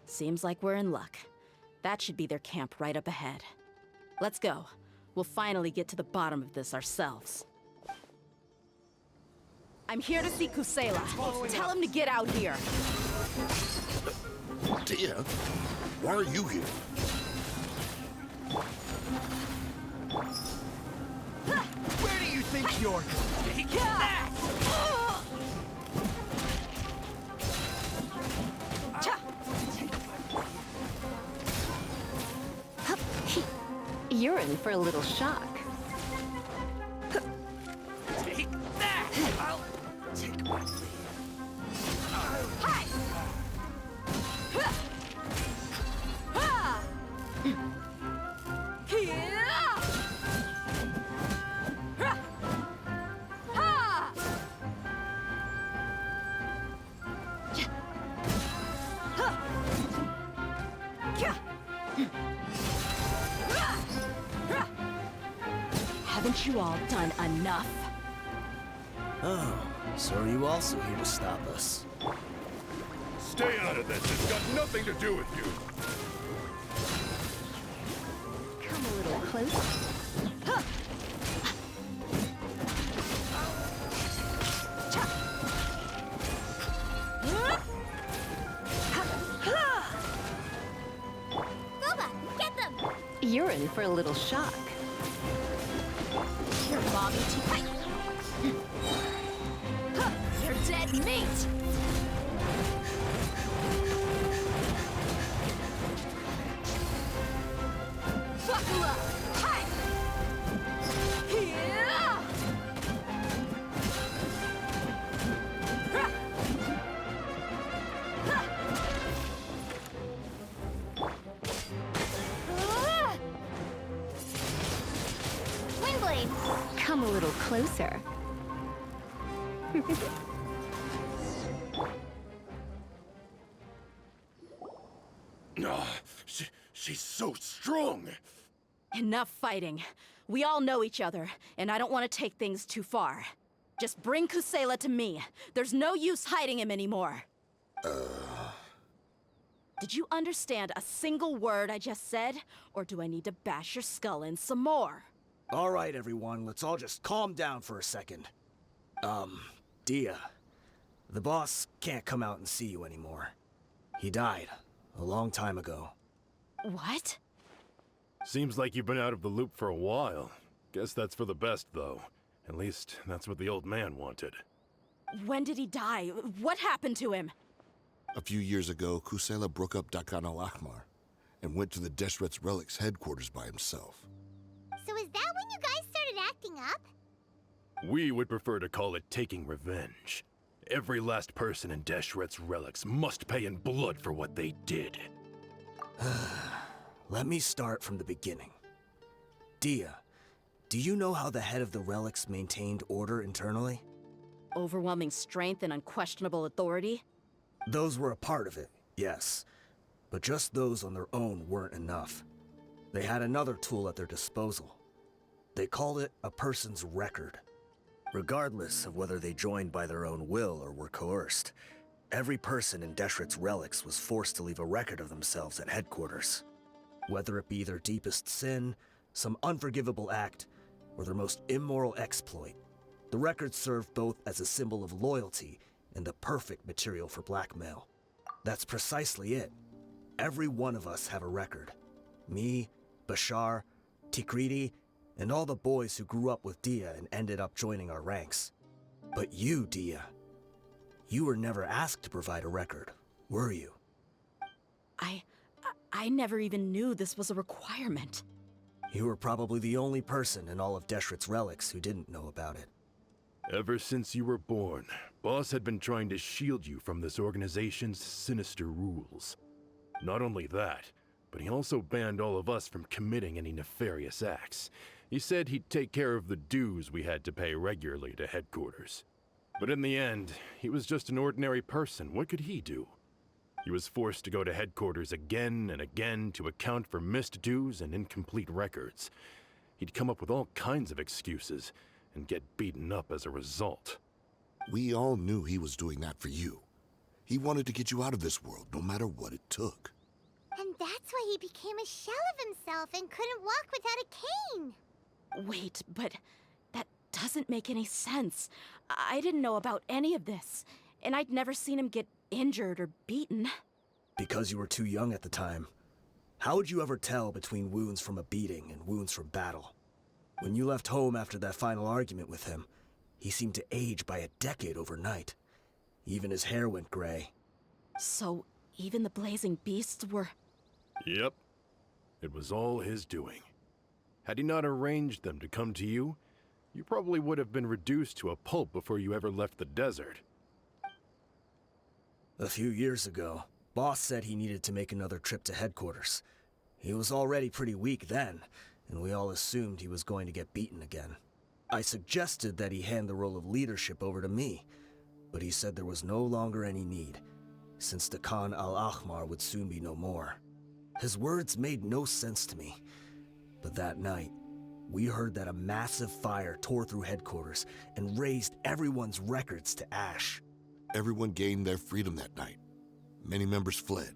Seems like we're in luck. That should be their camp right up ahead. Let's go. We'll finally get to the bottom of this ourselves. I'm here to see Kusela. Tell him to get out here. Dehya, why are you here? Where do you think you're going? You're in for a little shock. Take that! I'll take my lead. Haven't you all done enough? Oh, so are you also here to stop us? Stay out of this. It's got nothing to do with you. Come a little closer. Boba, get them! You're in for a little shock. You're mommy You're dead meat! Buckle up! Hi! Yeah! Windblade! Come a little closer. She's so strong. Enough fighting. We all know each other, and I don't want to take things too far. Just bring Kusela to me. There's no use hiding him anymore. Did you understand a single word I just said? Or do I need to bash your skull in some more? All right, everyone, let's all just calm down for a second. Dehya, the boss can't come out and see you anymore. He died a long time ago. What? Seems like you've been out of the loop for a while. Guess that's for the best, though. At least, that's what the old man wanted. When did he die? What happened to him? A few years ago, Kusela broke up Dakan al-Ahmar and went to the Deshret's relics headquarters by himself. So is that when you guys started acting up? We would prefer to call it taking revenge. Every last person in Deshret's relics must pay in blood for what they did. Let me start from the beginning. Dehya, do you know how the head of the relics maintained order internally? Overwhelming strength and unquestionable authority? Those were a part of it, yes. But just those on their own weren't enough. They had another tool at their disposal. They called it a person's record. Regardless of whether they joined by their own will or were coerced, every person in Deshret's relics was forced to leave a record of themselves at headquarters. Whether it be their deepest sin, some unforgivable act, or their most immoral exploit, the record served both as a symbol of loyalty and the perfect material for blackmail. That's precisely it. Every one of us have a record. Me, Bashar, Tikriti, and all the boys who grew up with Dehya and ended up joining our ranks. But you, Dehya, you were never asked to provide a record, were you? I never even knew this was a requirement. You were probably the only person in all of Deshret's relics who didn't know about it. Ever since you were born, Boss had been trying to shield you from this organization's sinister rules. Not only that, but he also banned all of us from committing any nefarious acts. He said he'd take care of the dues we had to pay regularly to headquarters. But in the end, he was just an ordinary person. What could he do? He was forced to go to headquarters again and again to account for missed dues and incomplete records. He'd come up with all kinds of excuses and get beaten up as a result. We all knew he was doing that for you. He wanted to get you out of this world, no matter what it took. And that's why he became a shell of himself and couldn't walk without a cane. Wait, but that doesn't make any sense. I didn't know about any of this, and I'd never seen him get injured or beaten. Because you were too young at the time. How would you ever tell between wounds from a beating and wounds from battle? When you left home after that final argument with him, he seemed to age by a decade overnight. Even his hair went gray. So, even the blazing beasts were... Yep. It was all his doing. Had he not arranged them to come to you, you probably would have been reduced to a pulp before you ever left the desert. A few years ago, Boss said he needed to make another trip to headquarters. He was already pretty weak then, and we all assumed he was going to get beaten again. I suggested that he hand the role of leadership over to me, but he said there was no longer any need, since the Khan al-Ahmar would soon be no more. His words made no sense to me, but that night, we heard that a massive fire tore through headquarters and razed everyone's records to ash. Everyone gained their freedom that night. Many members fled,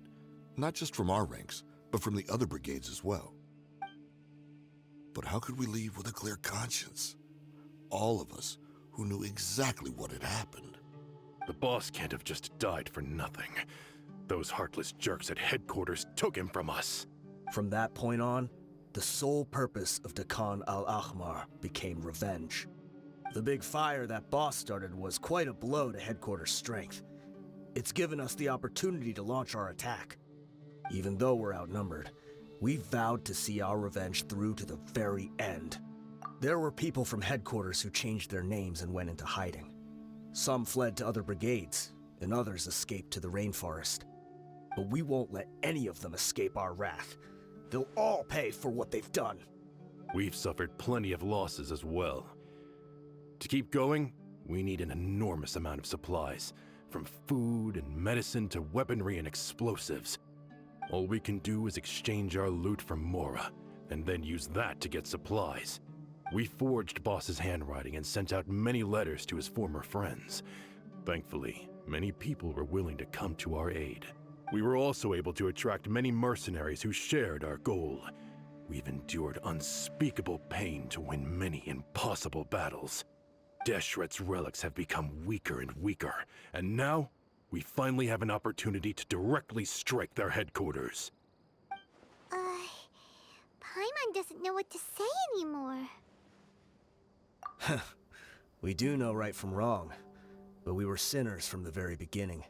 not just from our ranks, but from the other brigades as well. But how could we leave with a clear conscience? All of us who knew exactly what had happened. The boss can't have just died for nothing. Those heartless jerks at headquarters took him from us. From that point on, The sole purpose of Dakan al-Ahmar became revenge. The big fire that boss started was quite a blow to headquarters strength. It's given us the opportunity to launch our attack. Even though we're outnumbered, we vowed to see our revenge through to the very end. There were people from headquarters who changed their names and went into hiding. Some fled to other brigades, and others escaped to the rainforest. But we won't let any of them escape our wrath. They'll all pay for what they've done. We've suffered plenty of losses as well. To keep going, we need an enormous amount of supplies, from food and medicine to weaponry and explosives. All we can do is exchange our loot from Mora, and then use that to get supplies. We forged Boss's handwriting and sent out many letters to his former friends. Thankfully, many people were willing to come to our aid. We were also able to attract many mercenaries who shared our goal. We've endured unspeakable pain to win many impossible battles. Deshret's relics have become weaker and weaker, and now we finally have an opportunity to directly strike their headquarters. Paimon doesn't know what to say anymore. We do know right from wrong, but we were sinners from the very beginning.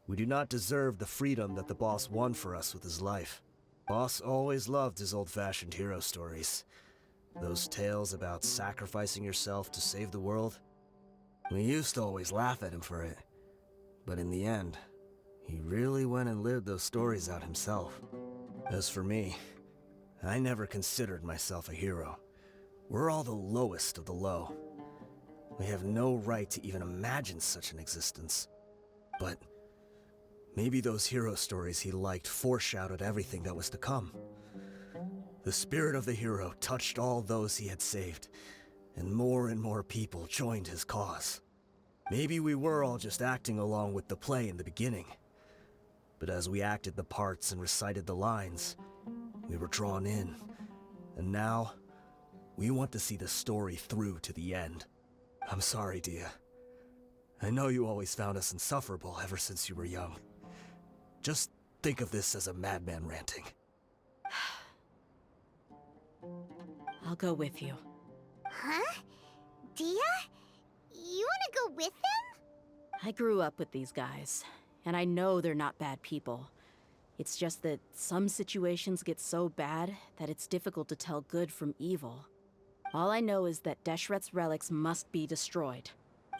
We do not deserve the freedom that the boss won for us with his life. Boss always loved his old-fashioned hero stories. Those tales about sacrificing yourself to save the world. We used to always laugh at him for it. But in the end, he really went and lived those stories out himself. As for me, I never considered myself a hero. We're all the lowest of the low. We have no right to even imagine such an existence. But maybe those hero stories he liked foreshadowed everything that was to come. The spirit of the hero touched all those he had saved, and more people joined his cause. Maybe we were all just acting along with the play in the beginning. But as we acted the parts and recited the lines, we were drawn in. And now, we want to see the story through to the end. I'm sorry, Dehya. I know you always found us insufferable ever since you were young. Just think of this as a madman ranting. I'll go with you. Huh? Dehya? You wanna go with them? I grew up with these guys, and I know they're not bad people. It's just that some situations get so bad that it's difficult to tell good from evil. All I know is that Deshret's relics must be destroyed.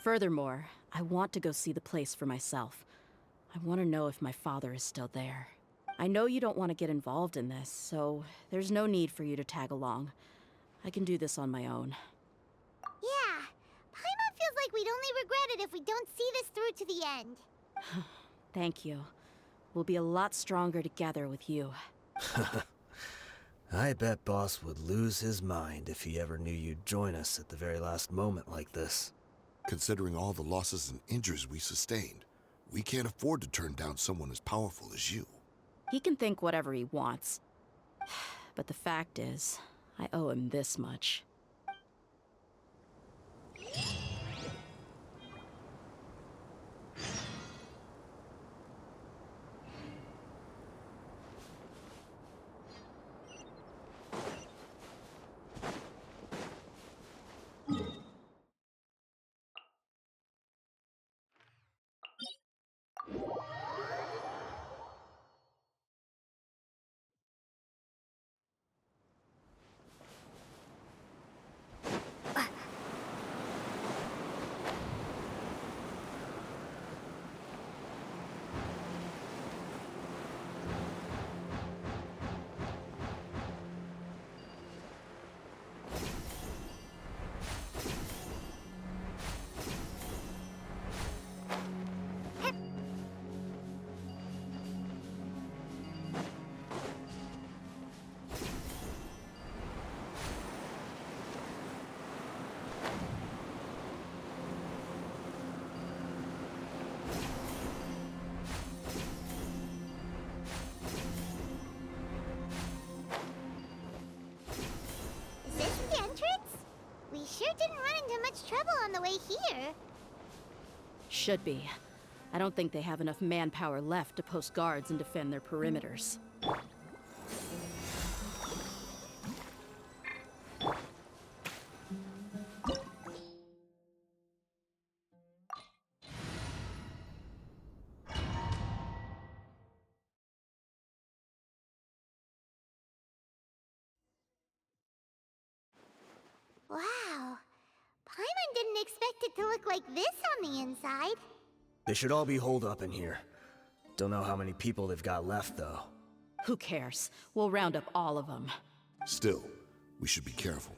Furthermore, I want to go see the place for myself. I want to know if my father is still there. I know you don't want to get involved in this, so there's no need for you to tag along. I can do this on my own. Yeah, Paimon feels like we'd only regret it if we don't see this through to the end. Thank you. We'll be a lot stronger together with you. I bet Boss would lose his mind if he ever knew you'd join us at the very last moment like this. Considering all the losses and injuries we sustained, we can't afford to turn down someone as powerful as you. He can think whatever he wants. But the fact is, I owe him this much. Sure didn't run into much trouble on the way here. Should be. I don't think they have enough manpower left to post guards and defend their perimeters. Wow. Paimon didn't expect it to look like this on the inside. They should all be holed up in here. Don't know how many people they've got left, though. Who cares? We'll round up all of them. Still, we should be careful.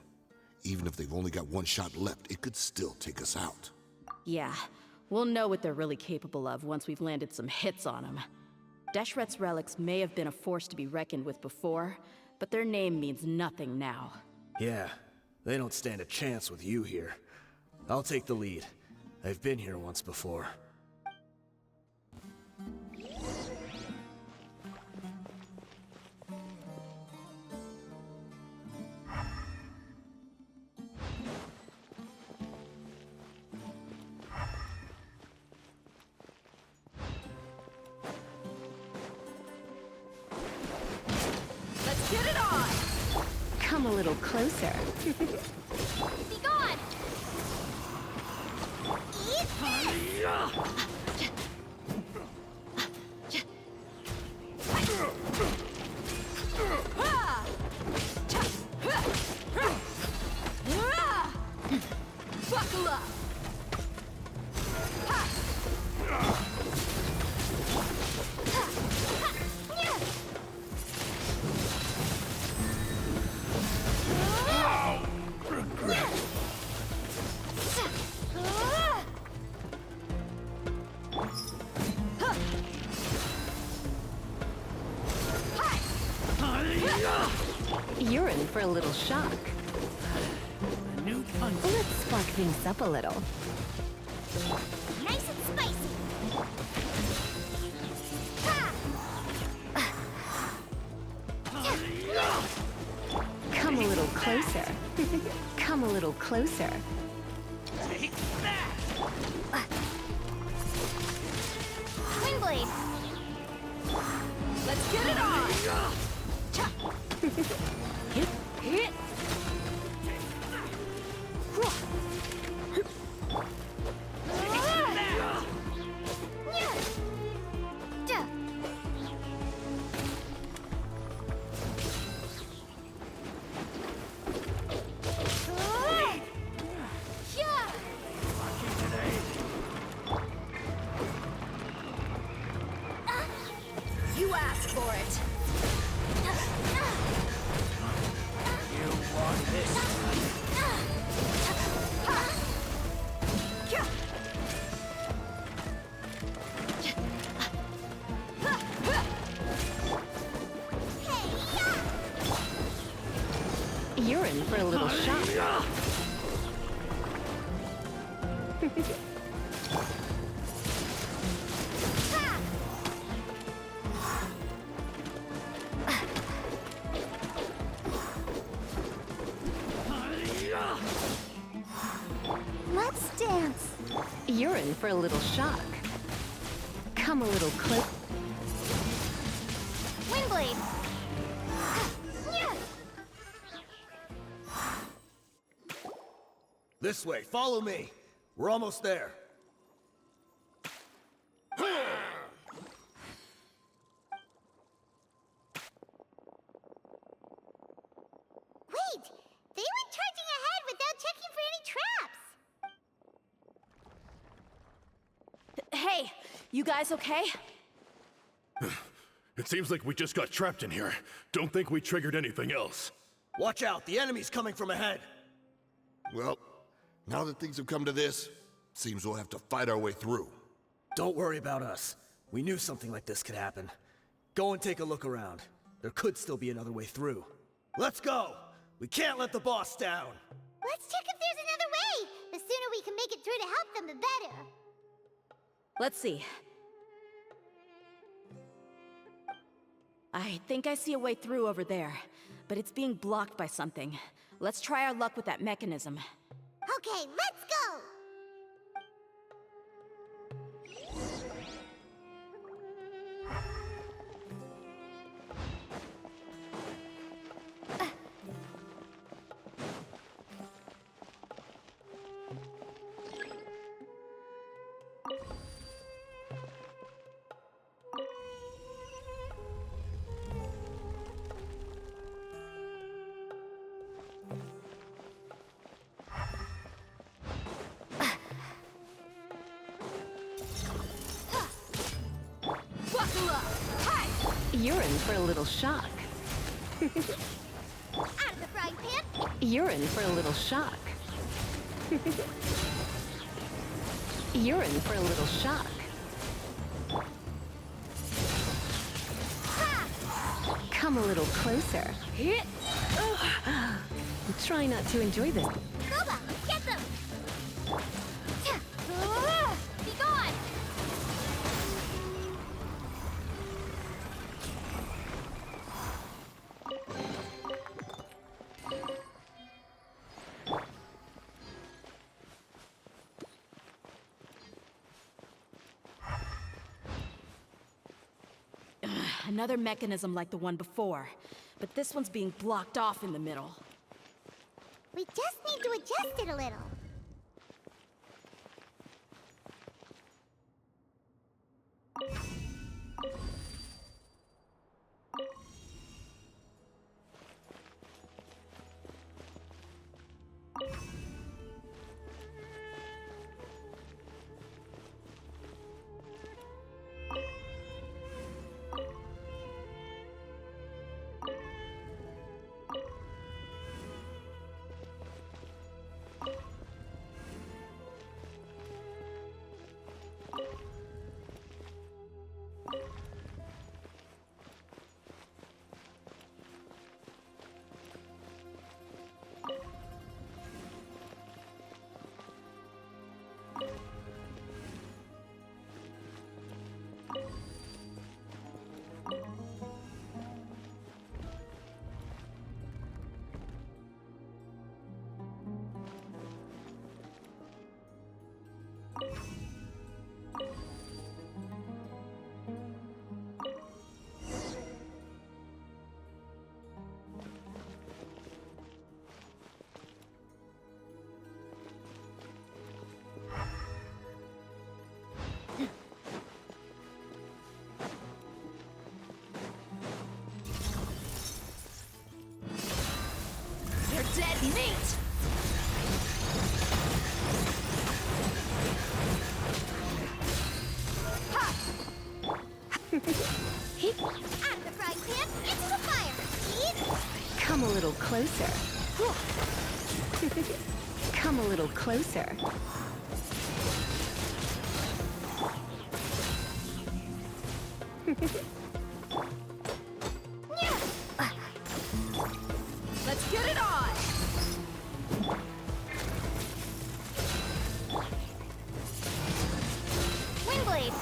Even if they've only got one shot left, it could still take us out. Yeah, we'll know what they're really capable of once we've landed some hits on them. Deshret's relics may have been a force to be reckoned with before, but their name means nothing now. Yeah, they don't stand a chance with you here. I'll take the lead. I've been here once before. Let's get it on! Come a little closer. Be gone! Eat this! Buckle up! You're in for a little shock. Let's spark things up a little. Nice and spicy. Come a little closer. Come a little closer. Windblade. Let's get it on! Hit, hit. You asked for it! You're in for a little shock. Let's dance. You're in for a little shock. Come a little close. Windblade. This way, follow me. We're almost there. Wait, they went charging ahead without checking for any traps. Hey, you guys okay? It seems like we just got trapped in here. Don't think we triggered anything else. Watch out, the enemy's coming from ahead. Well, now that things have come to this, seems we'll have to fight our way through. Don't worry about us. We knew something like this could happen. Go and take a look around. There could still be another way through. Let's go! We can't let the boss down! Let's check if there's another way. The sooner we can make it through to help them, the better. Let's see. I think I see a way through over there, but it's being blocked by something. Let's try our luck with that mechanism. Okay, let's go. You're in for a little shock. Out of the frying pan! You're in for a little shock. You're in for a little shock. Come a little closer. Try not to enjoy this. Boba, get them! Be gone! Another mechanism like the one before, but this one's being blocked off in the middle. We just need to adjust it a little. They're dead meat! Out of the frying pan, into the fire! Eat! Come a little closer. Come a little closer. Let's get it on! Windblade!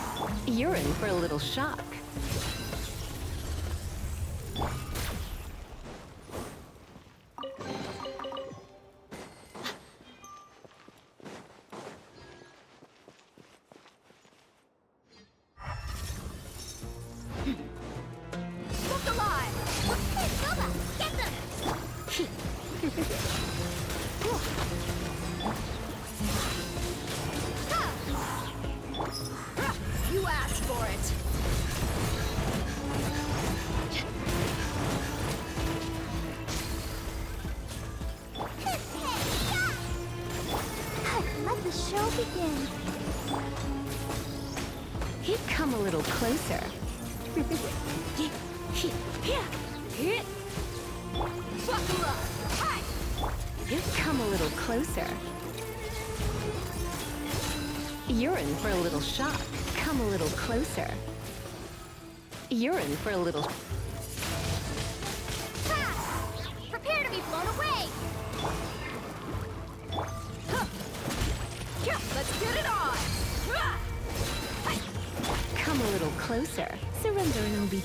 You're in for a little shock. Look alive! Hey, Boba, get them! You asked for it! Let the show begin. He'd come a little closer. Buckle up! Hi! He'd come a little closer. You're in for a little shock. Come a little closer. You're in for a little... Prepare to be blown away! Let's get it on! Come a little closer. Surrender and it'll be...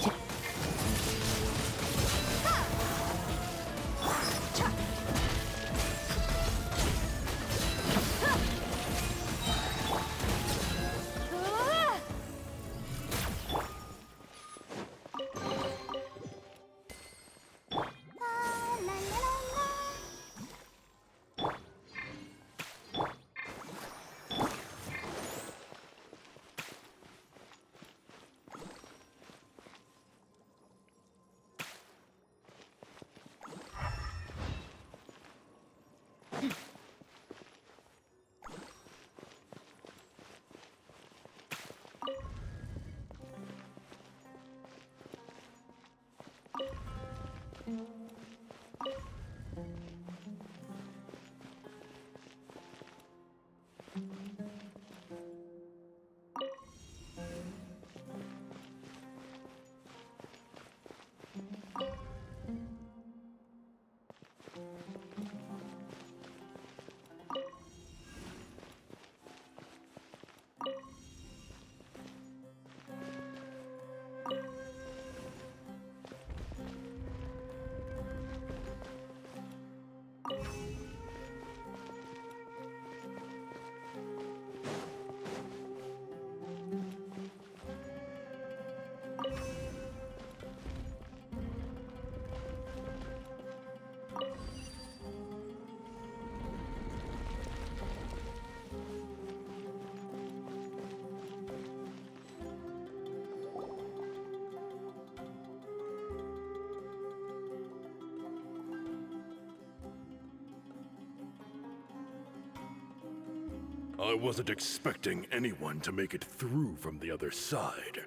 I wasn't expecting anyone to make it through from the other side.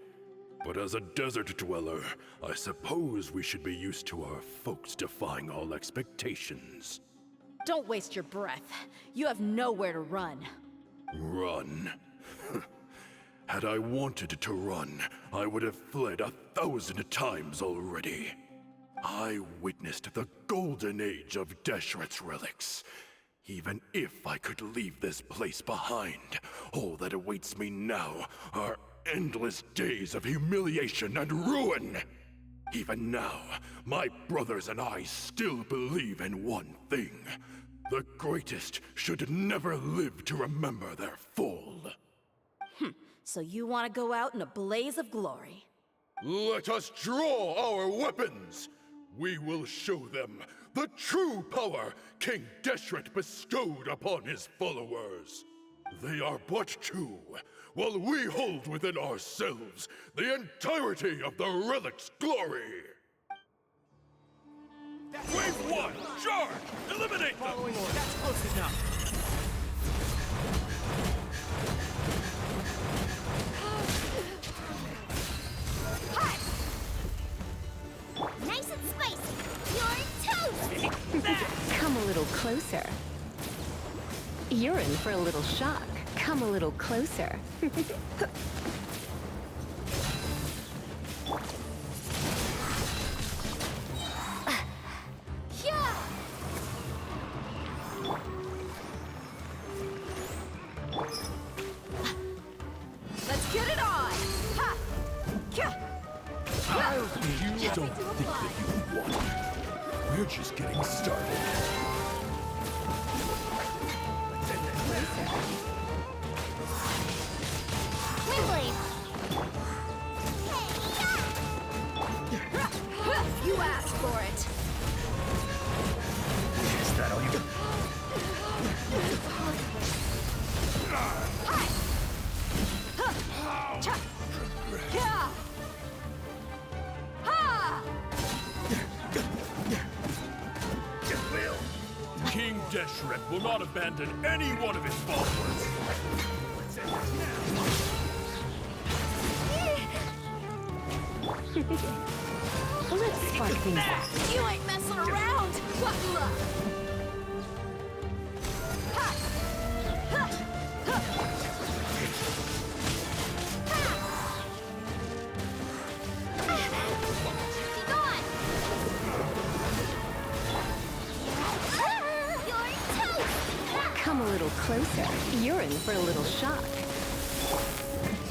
But as a desert dweller, I suppose we should be used to our folks defying all expectations. Don't waste your breath. You have nowhere to run. Run? Had I wanted to run, I would have fled 1,000 times already. I witnessed the golden age of Deshret's relics. Even if I could leave this place behind, all that awaits me now are endless days of humiliation and ruin. Even now, my brothers and I still believe in one thing. The greatest should never live to remember their fall. So you want to go out in a blaze of glory? Let us draw our weapons! We will show them the true power King Deshret bestowed upon his followers. They are but two, while we hold within ourselves the entirety of the relic's glory. Wave 1, charge! Eliminate them! Following order. That's close enough. Nice and spicy. You're toast. Come a little closer. You're in for a little shock. Come a little closer. Yeah. Let's get it on! Ha! Kya! You don't think that you won. We're just getting started. Windblade. You asked for it! Is that all you got? King Deshret will not abandon any one of his followers. Let's spark things up. You ain't messing around! Buckle up! Come a little closer. You're in for a little shock.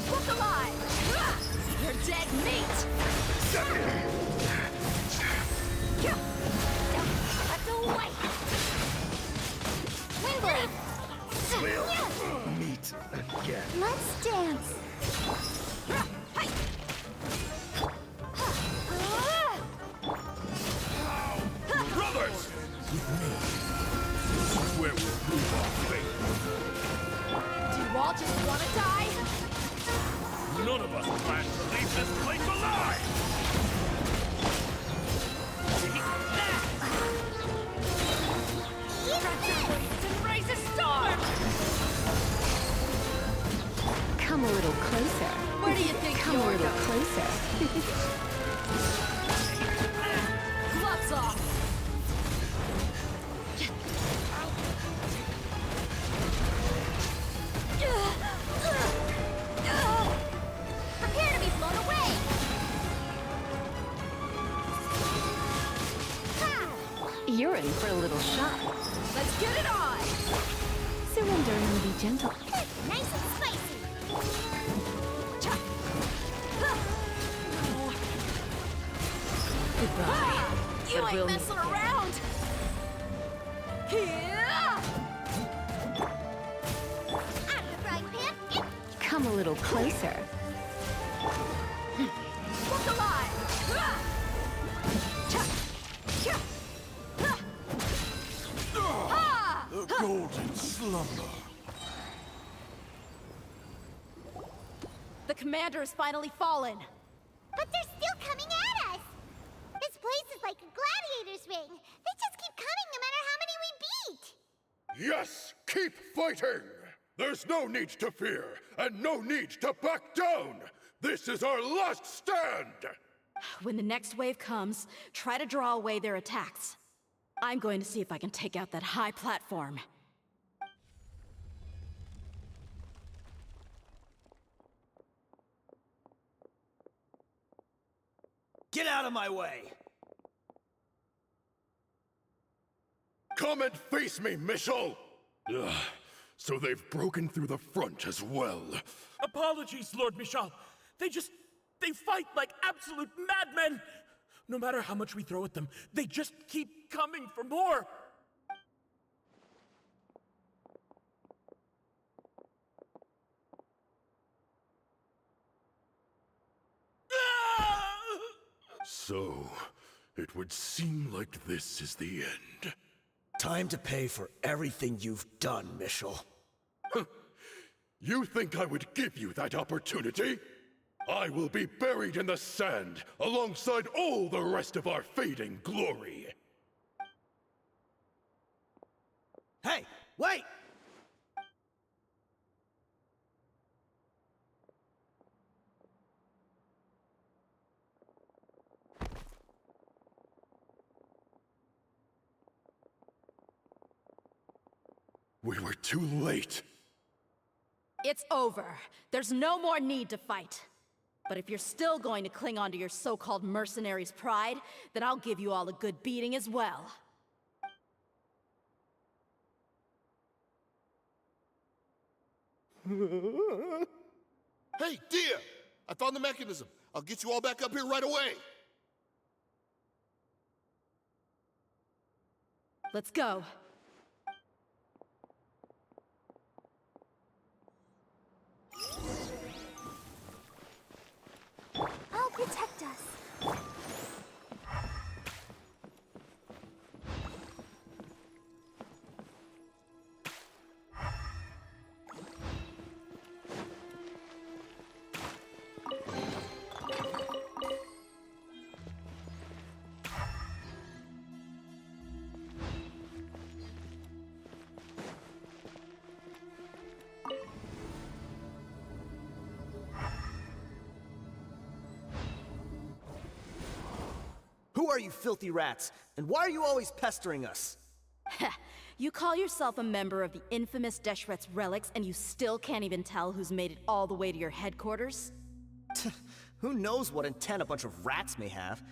Look alive! You're dead meat! That's away. Windblade. Meet again. Let's dance. Brothers! With me, this is where we'll prove our faith. Do you all just want to die? None of us plan to leave this place alive! Raise a storm! Come a little closer. Where do you think Come a you're little going? closer. Gloves off! Prepare to be blown away. You're in for a little shock. Let's get it on! Surrender and be gentle. Nice and spicy. Goodbye. You But ain't we'll messing around! Here! Out of the frying pan. Come a little closer. Look alive! The golden slumber. The commander has finally fallen. But they're still coming at us. This place is like a gladiator's ring. They just keep coming no matter how many we beat. Yes, keep fighting! There's no need to fear, and no need to back down! This is our last stand! When the next wave comes, try to draw away their attacks. I'm going to see if I can take out that high platform. Get out of my way! Come and face me, Michel! Ugh, so they've broken through the front as well. Apologies, Lord Michal. They fight like absolute madmen! No matter how much we throw at them, they just keep coming for more! So, it would seem like this is the end. Time to pay for everything you've done, Michel. You think I would give you that opportunity? I will be buried in the sand alongside all the rest of our fading glory. Hey, wait! We were too late. It's over. There's no more need to fight. But if you're still going to cling on to your so-called mercenary's pride, then I'll give you all a good beating as well. Hey, Dehya! I found the mechanism. I'll get you all back up here right away. Let's go. I'll protect us. Who are you filthy rats? And why are you always pestering us? You call yourself a member of the infamous Deshret's relics, and you still can't even tell who's made it all the way to your headquarters? Who knows what intent a bunch of rats may have?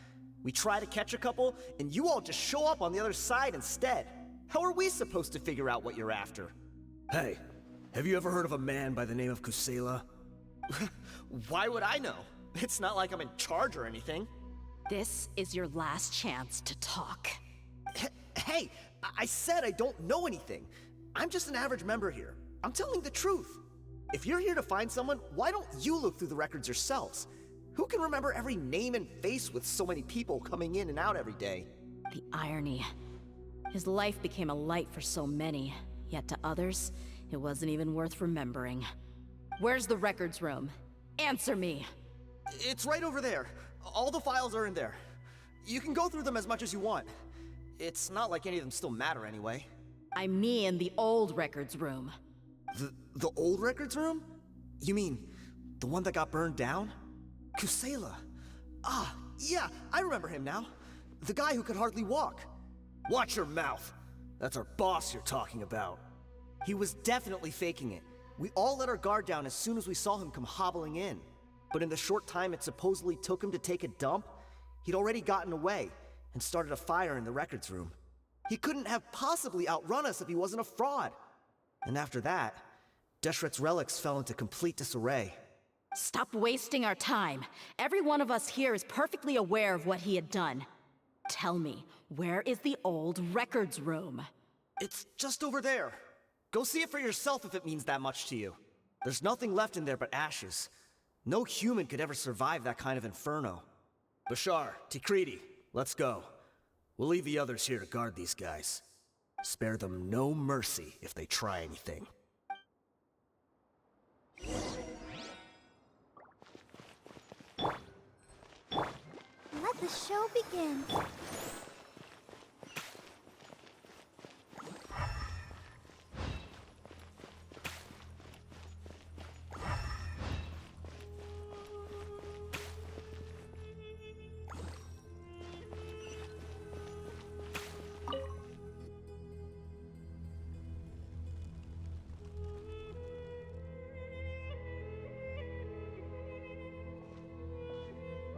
We try to catch a couple, and you all just show up on the other side instead. How are we supposed to figure out what you're after? Hey, have you ever heard of a man by the name of Kusela? Why would I know? It's not like I'm in charge or anything. This is your last chance to talk. Hey, I said I don't know anything. I'm just an average member here. I'm telling the truth. If you're here to find someone, why don't you look through the records yourselves? Who can remember every name and face with so many people coming in and out every day? The irony. His life became a light for so many, yet to others, it wasn't even worth remembering. Where's the records room? Answer me! It's right over there. All the files are in there. You can go through them as much as you want. It's not like any of them still matter anyway. I mean the old records room. The old records room? You mean, the one that got burned down? Kusela. Ah, yeah, I remember him now. The guy who could hardly walk. Watch your mouth. That's our boss you're talking about. He was definitely faking it. We all let our guard down as soon as we saw him come hobbling in. But in the short time it supposedly took him to take a dump, he'd already gotten away and started a fire in the records room. He couldn't have possibly outrun us if he wasn't a fraud. And after that, Deshret's relics fell into complete disarray. Stop wasting our time. Every one of us here is perfectly aware of what he had done. Tell me, where is the old records room? It's just over there. Go see it for yourself if it means that much to you. There's nothing left in there but ashes. No human could ever survive that kind of inferno. Bashar, Tikriti, let's go. We'll leave the others here to guard these guys. Spare them no mercy if they try anything. Let the show begin.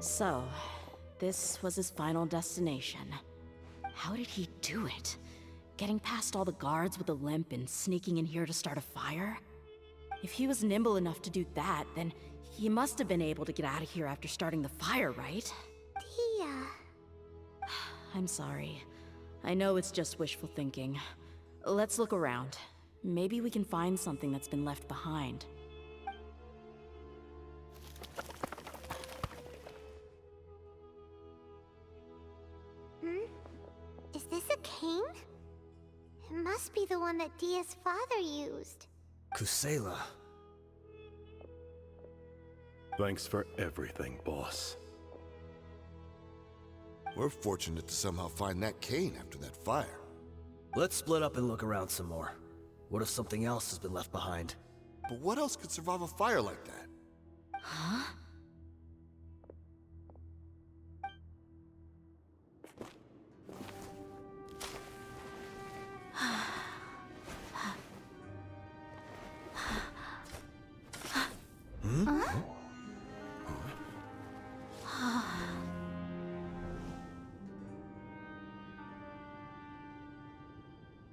So, this was his final destination. How did he do it? Getting past all the guards with a limp and sneaking in here to start a fire? If he was nimble enough to do that, then he must have been able to get out of here after starting the fire, right? Dehya. I'm sorry. I know it's just wishful thinking. Let's look around. Maybe we can find something that's been left behind. Is this a cane? It must be the one that Dehya's father used. Kusela. Thanks for everything, boss. We're fortunate to somehow find that cane after that fire. Let's split up and look around some more. What if something else has been left behind? But what else could survive a fire like that? Huh?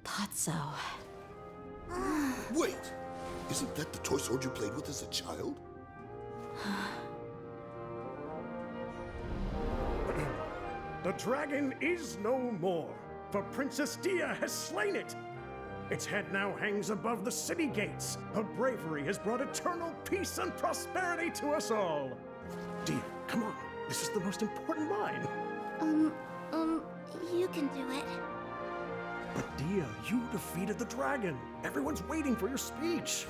Thought so. Wait! Isn't that the toy sword you played with as a child? The dragon is no more, for Princess Dehya has slain it. Its head now hangs above the city gates. Her bravery has brought eternal peace and prosperity to us all. Dehya, come on. This is the most important line. You can do it. But Dehya, you defeated the dragon. Everyone's waiting for your speech.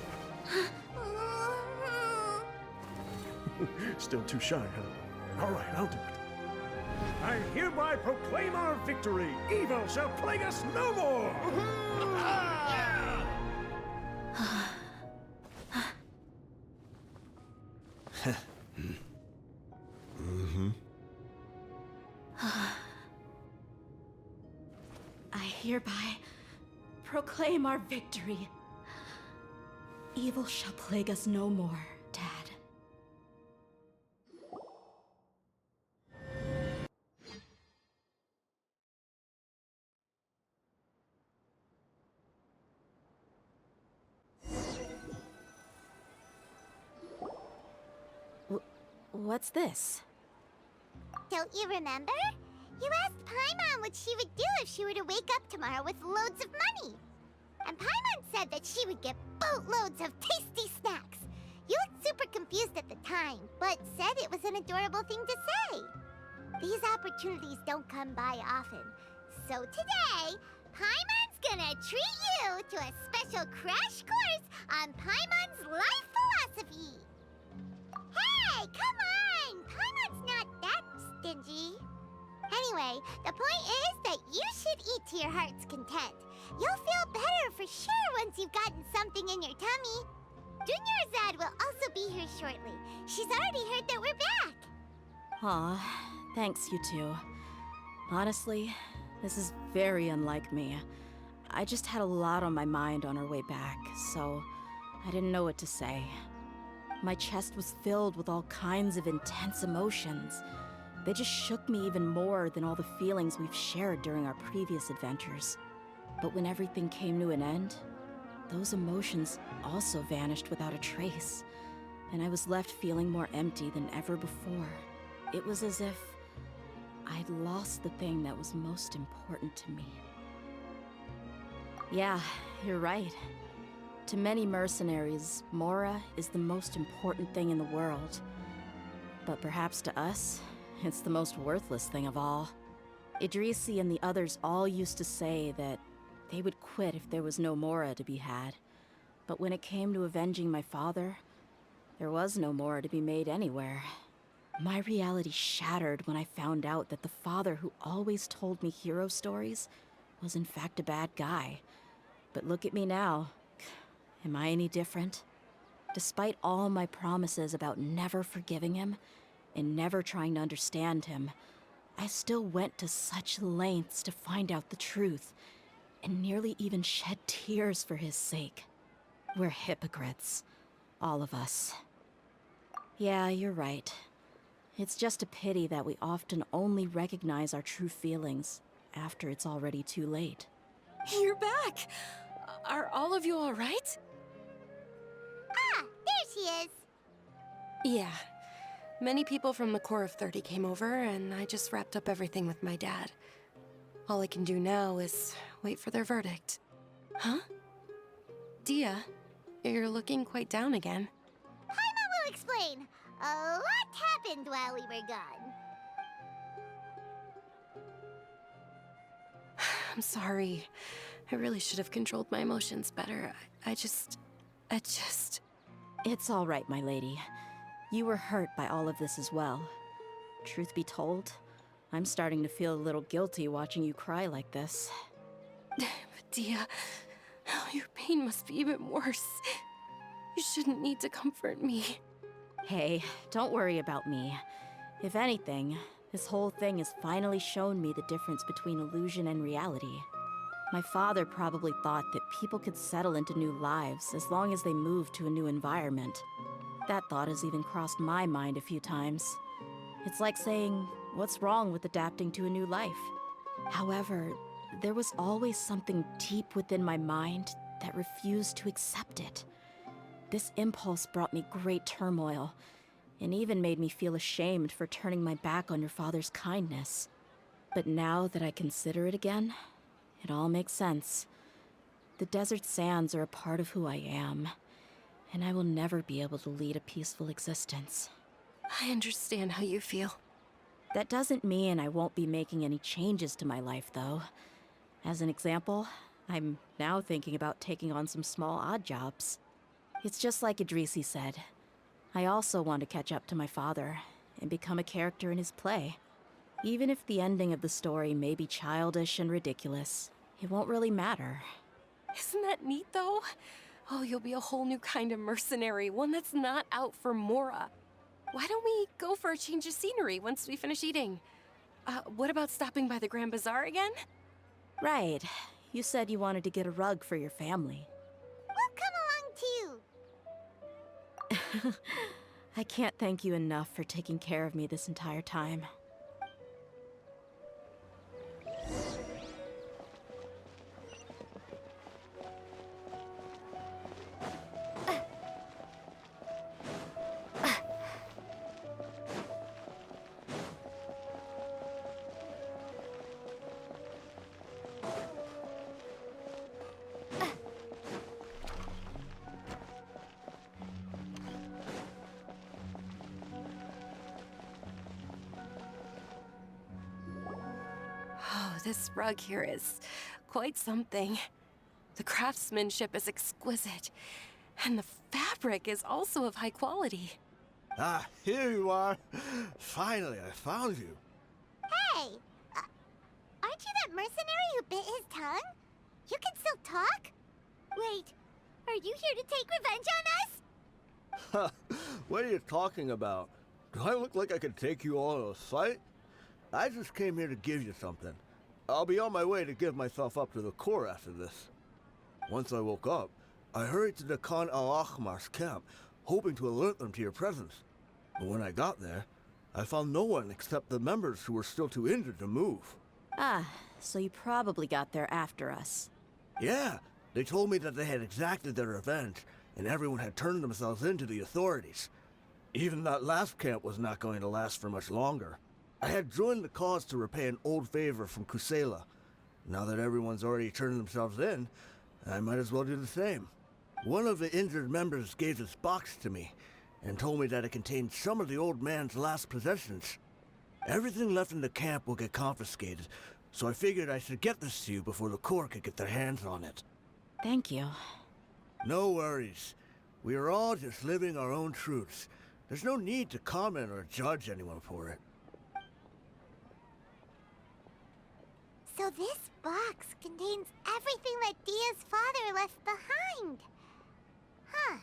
Still too shy, huh? All right, I'll do it. I hereby proclaim our victory. Evil shall plague us no more. I hereby proclaim our victory. Evil shall plague us no more, Dad. What's this? Don't you remember? You asked Paimon what she would do if she were to wake up tomorrow with loads of money. And Paimon said that she would get boatloads of tasty snacks. You looked super confused at the time, but said it was an adorable thing to say. These opportunities don't come by often. So today, Paimon's gonna treat you to a special crash course on Paimon's life philosophy. Hey, come on! Paimon's not that stingy. Anyway, the point is that you should eat to your heart's content. You'll feel better for sure once you've gotten something in your tummy. Dunyarzad will also be here shortly. She's already heard that we're back. Aw, thanks you two. Honestly, this is very unlike me. I just had a lot on my mind on our way back, so I didn't know what to say. My chest was filled with all kinds of intense emotions. They just shook me even more than all the feelings we've shared during our previous adventures. But when everything came to an end, those emotions also vanished without a trace, and I was left feeling more empty than ever before. It was as if I'd lost the thing that was most important to me. Yeah, you're right. To many mercenaries, Mora is the most important thing in the world. But perhaps to us, it's the most worthless thing of all. Idrisi and the others all used to say that they would quit if there was no Mora to be had. But when it came to avenging my father, there was no Mora to be made anywhere. My reality shattered when I found out that the father who always told me hero stories was in fact a bad guy. But look at me now. Am I any different? Despite all my promises about never forgiving him and never trying to understand him, I still went to such lengths to find out the truth and nearly even shed tears for his sake. We're hypocrites. All of us. Yeah, you're right. It's just a pity that we often only recognize our true feelings after it's already too late. You're back! Are all of you all right? Ah, there she is. Yeah. Many people from the Corps of 30 came over, and I just wrapped up everything with my dad. All I can do now is wait for their verdict. Huh? Dehya, you're looking quite down again. Paimon will explain. A lot happened while we were gone. I'm sorry. I really should have controlled my emotions better. I just... It's all right, my lady. You were hurt by all of this as well. Truth be told, I'm starting to feel a little guilty watching you cry like this. But Dehya, your pain must be even worse. You shouldn't need to comfort me. Hey, don't worry about me. If anything, this whole thing has finally shown me the difference between illusion and reality. My father probably thought that people could settle into new lives as long as they moved to a new environment. That thought has even crossed my mind a few times. It's like saying, what's wrong with adapting to a new life? However, there was always something deep within my mind that refused to accept it. This impulse brought me great turmoil, and even made me feel ashamed for turning my back on your father's kindness. But now that I consider it again, it all makes sense. The desert sands are a part of who I am, and I will never be able to lead a peaceful existence. I understand how you feel. That doesn't mean I won't be making any changes to my life, though. As an example, I'm now thinking about taking on some small odd jobs. It's just like Idrisi said. I also want to catch up to my father and become a character in his play. Even if the ending of the story may be childish and ridiculous, it won't really matter. Isn't that neat, though? Oh, you'll be a whole new kind of mercenary, one that's not out for Mora. Why don't we go for a change of scenery once we finish eating? What about stopping by the Grand Bazaar again? Right. You said you wanted to get a rug for your family. We'll come along too. I can't thank you enough for taking care of me this entire time. Oh, this rug here is quite something. The craftsmanship is exquisite, and the fabric is also of high quality. Ah, here you are. Finally, I found you. Hey! Aren't you that mercenary who bit his tongue? You can still talk? Wait, are you here to take revenge on us? What are you talking about? Do I look like I could take you all in a fight? I just came here to give you something. I'll be on my way to give myself up to the Corps after this. Once I woke up, I hurried to the Khan al-Ahmar's camp, hoping to alert them to your presence. But when I got there, I found no one except the members who were still too injured to move. Ah, so you probably got there after us. Yeah, they told me that they had exacted their revenge, and everyone had turned themselves in to the authorities. Even that last camp was not going to last for much longer. I had joined the cause to repay an old favor from Kusela. Now that everyone's already turned themselves in, I might as well do the same. One of the injured members gave this box to me, and told me that it contained some of the old man's last possessions. Everything left in the camp will get confiscated, so I figured I should get this to you before the Corps could get their hands on it. Thank you. No worries. We are all just living our own truths. There's no need to comment or judge anyone for it. So this box contains everything that Dehya's father left behind. Huh.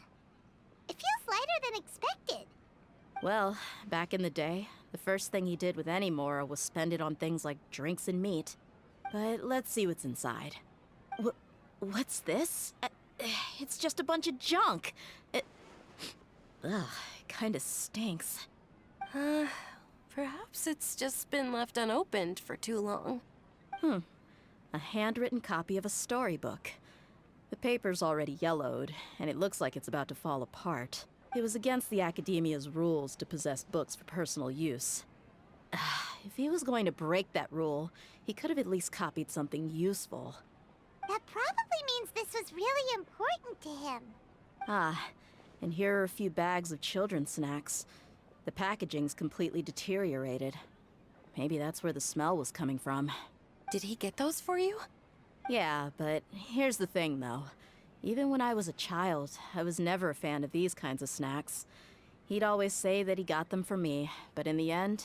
It feels lighter than expected. Well, back in the day, the first thing he did with any Mora was spend it on things like drinks and meat. But let's see what's inside. What's this? It's just a bunch of junk. Ugh, it kinda stinks. Perhaps it's just been left unopened for too long. A handwritten copy of a storybook. The paper's already yellowed, and it looks like it's about to fall apart. It was against the Academia's rules to possess books for personal use. If he was going to break that rule, he could have at least copied something useful. That probably means this was really important to him. And here are a few bags of children's snacks. The packaging's completely deteriorated. Maybe that's where the smell was coming from. Did he get those for you? Yeah, but here's the thing, though. Even when I was a child, I was never a fan of these kinds of snacks. He'd always say that he got them for me, but in the end,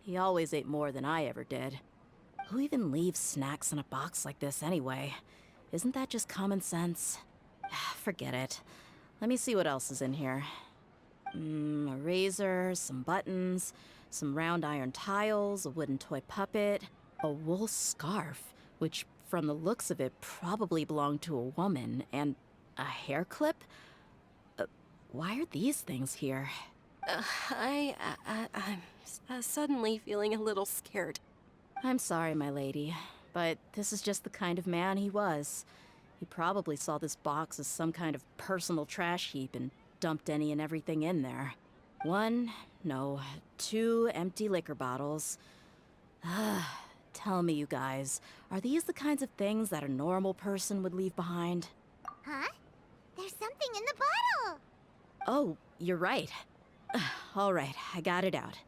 he always ate more than I ever did. Who even leaves snacks in a box like this anyway? Isn't that just common sense? Forget it. Let me see what else is in here. A razor, some buttons, some round iron tiles, a wooden toy puppet, a wool scarf, which from the looks of it probably belonged to a woman, and a hair clip? Why are these things here? I'm suddenly feeling a little scared. I'm sorry, my lady, but this is just the kind of man he was. He probably saw this box as some kind of personal trash heap and dumped any and everything in there. 2 empty liquor bottles. Tell me, you guys, are these the kinds of things that a normal person would leave behind? Huh? There's something in the bottle! Oh, you're right. All right, I got it out.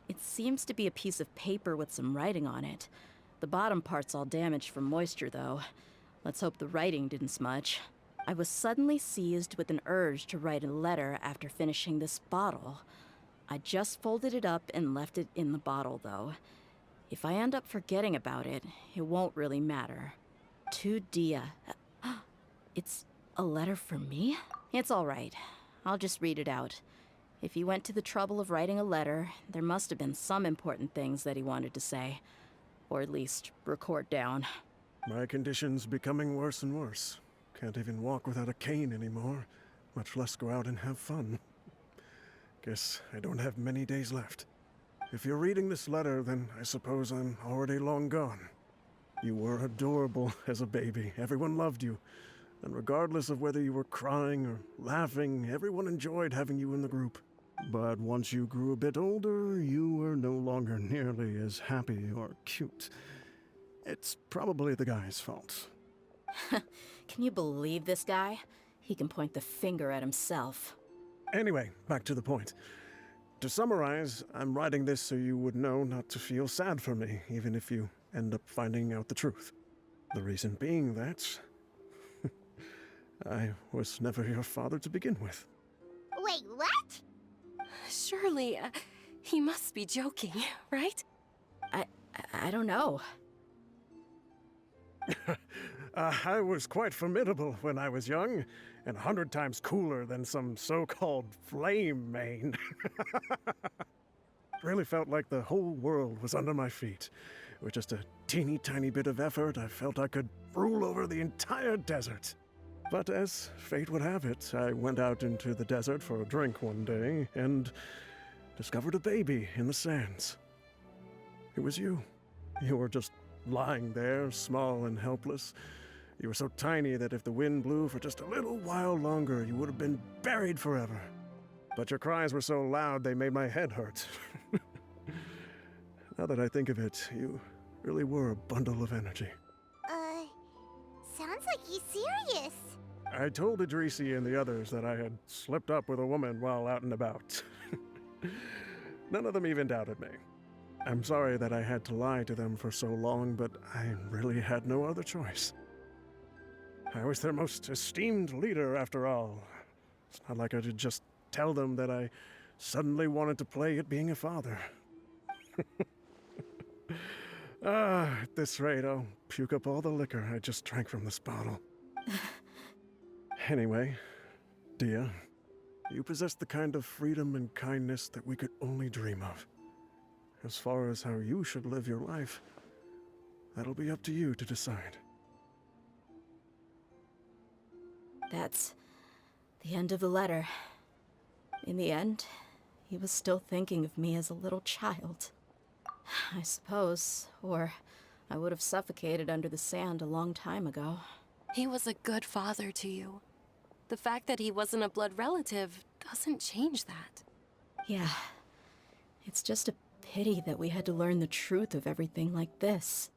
It seems to be a piece of paper with some writing on it. The bottom part's all damaged from moisture, though. Let's hope the writing didn't smudge. I was suddenly seized with an urge to write a letter after finishing this bottle. I just folded it up and left it in the bottle, though. If I end up forgetting about it, it won't really matter. To Dehya. It's a letter for me? It's all right. I'll just read it out. If he went to the trouble of writing a letter, there must have been some important things that he wanted to say. Or at least record down. My condition's becoming worse and worse. Can't even walk without a cane anymore, much less go out and have fun. Guess I don't have many days left. If you're reading this letter, then I suppose I'm already long gone. You were adorable as a baby. Everyone loved you. And regardless of whether you were crying or laughing, everyone enjoyed having you in the group. But once you grew a bit older, you were no longer nearly as happy or cute. It's probably the guy's fault. Can you believe this guy? He can point the finger at himself. Anyway, back to the point. To summarize, I'm writing this so you would know not to feel sad for me, even if you end up finding out the truth. The reason being that I was never your father to begin with. Wait, what? Surely, he must be joking, right? I don't know. I was quite formidable when I was young, and 100 times cooler than some so-called flame main. Really felt like the whole world was under my feet. With just a teeny tiny bit of effort, I felt I could rule over the entire desert. But as fate would have it, I went out into the desert for a drink one day and discovered a baby in the sands. It was you. You were just lying there, small and helpless. You were so tiny that if the wind blew for just a little while longer, you would have been buried forever. But your cries were so loud they made my head hurt. Now that I think of it, you really were a bundle of energy. Sounds like he's serious. I told Idrisi and the others that I had slipped up with a woman while out and about. None of them even doubted me. I'm sorry that I had to lie to them for so long, but I really had no other choice. I was their most esteemed leader, after all. It's not like I could just tell them that I suddenly wanted to play at being a father. At this rate, I'll puke up all the liquor I just drank from this bottle. Anyway, Dehya, you possess the kind of freedom and kindness that we could only dream of. As far as how you should live your life, that'll be up to you to decide. That's the end of the letter. In the end, he was still thinking of me as a little child. I suppose, or I would have suffocated under the sand a long time ago. He was a good father to you. The fact that he wasn't a blood relative doesn't change that. Yeah. It's just a pity that we had to learn the truth of everything like this.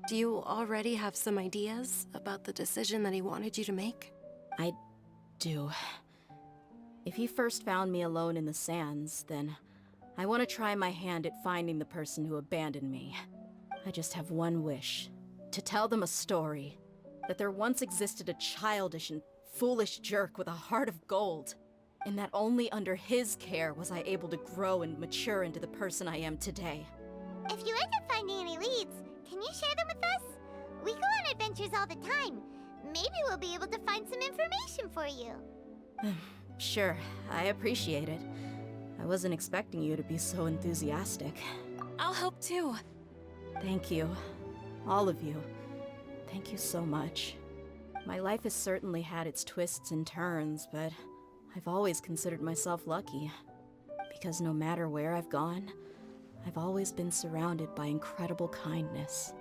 Do you already have some ideas about the decision that he wanted you to make? I do. If he first found me alone in the sands, then I want to try my hand at finding the person who abandoned me. I just have one wish. To tell them a story. That there once existed a childish and foolish jerk with a heart of gold. And that only under his care was I able to grow and mature into the person I am today. If you end up finding any leads, can you share them with us? We go on adventures all the time. Maybe we'll be able to find some information for you. Sure, I appreciate it. I wasn't expecting you to be so enthusiastic. I'll help too. Thank you. All of you. Thank you so much. My life has certainly had its twists and turns, but I've always considered myself lucky. Because no matter where I've gone, I've always been surrounded by incredible kindness.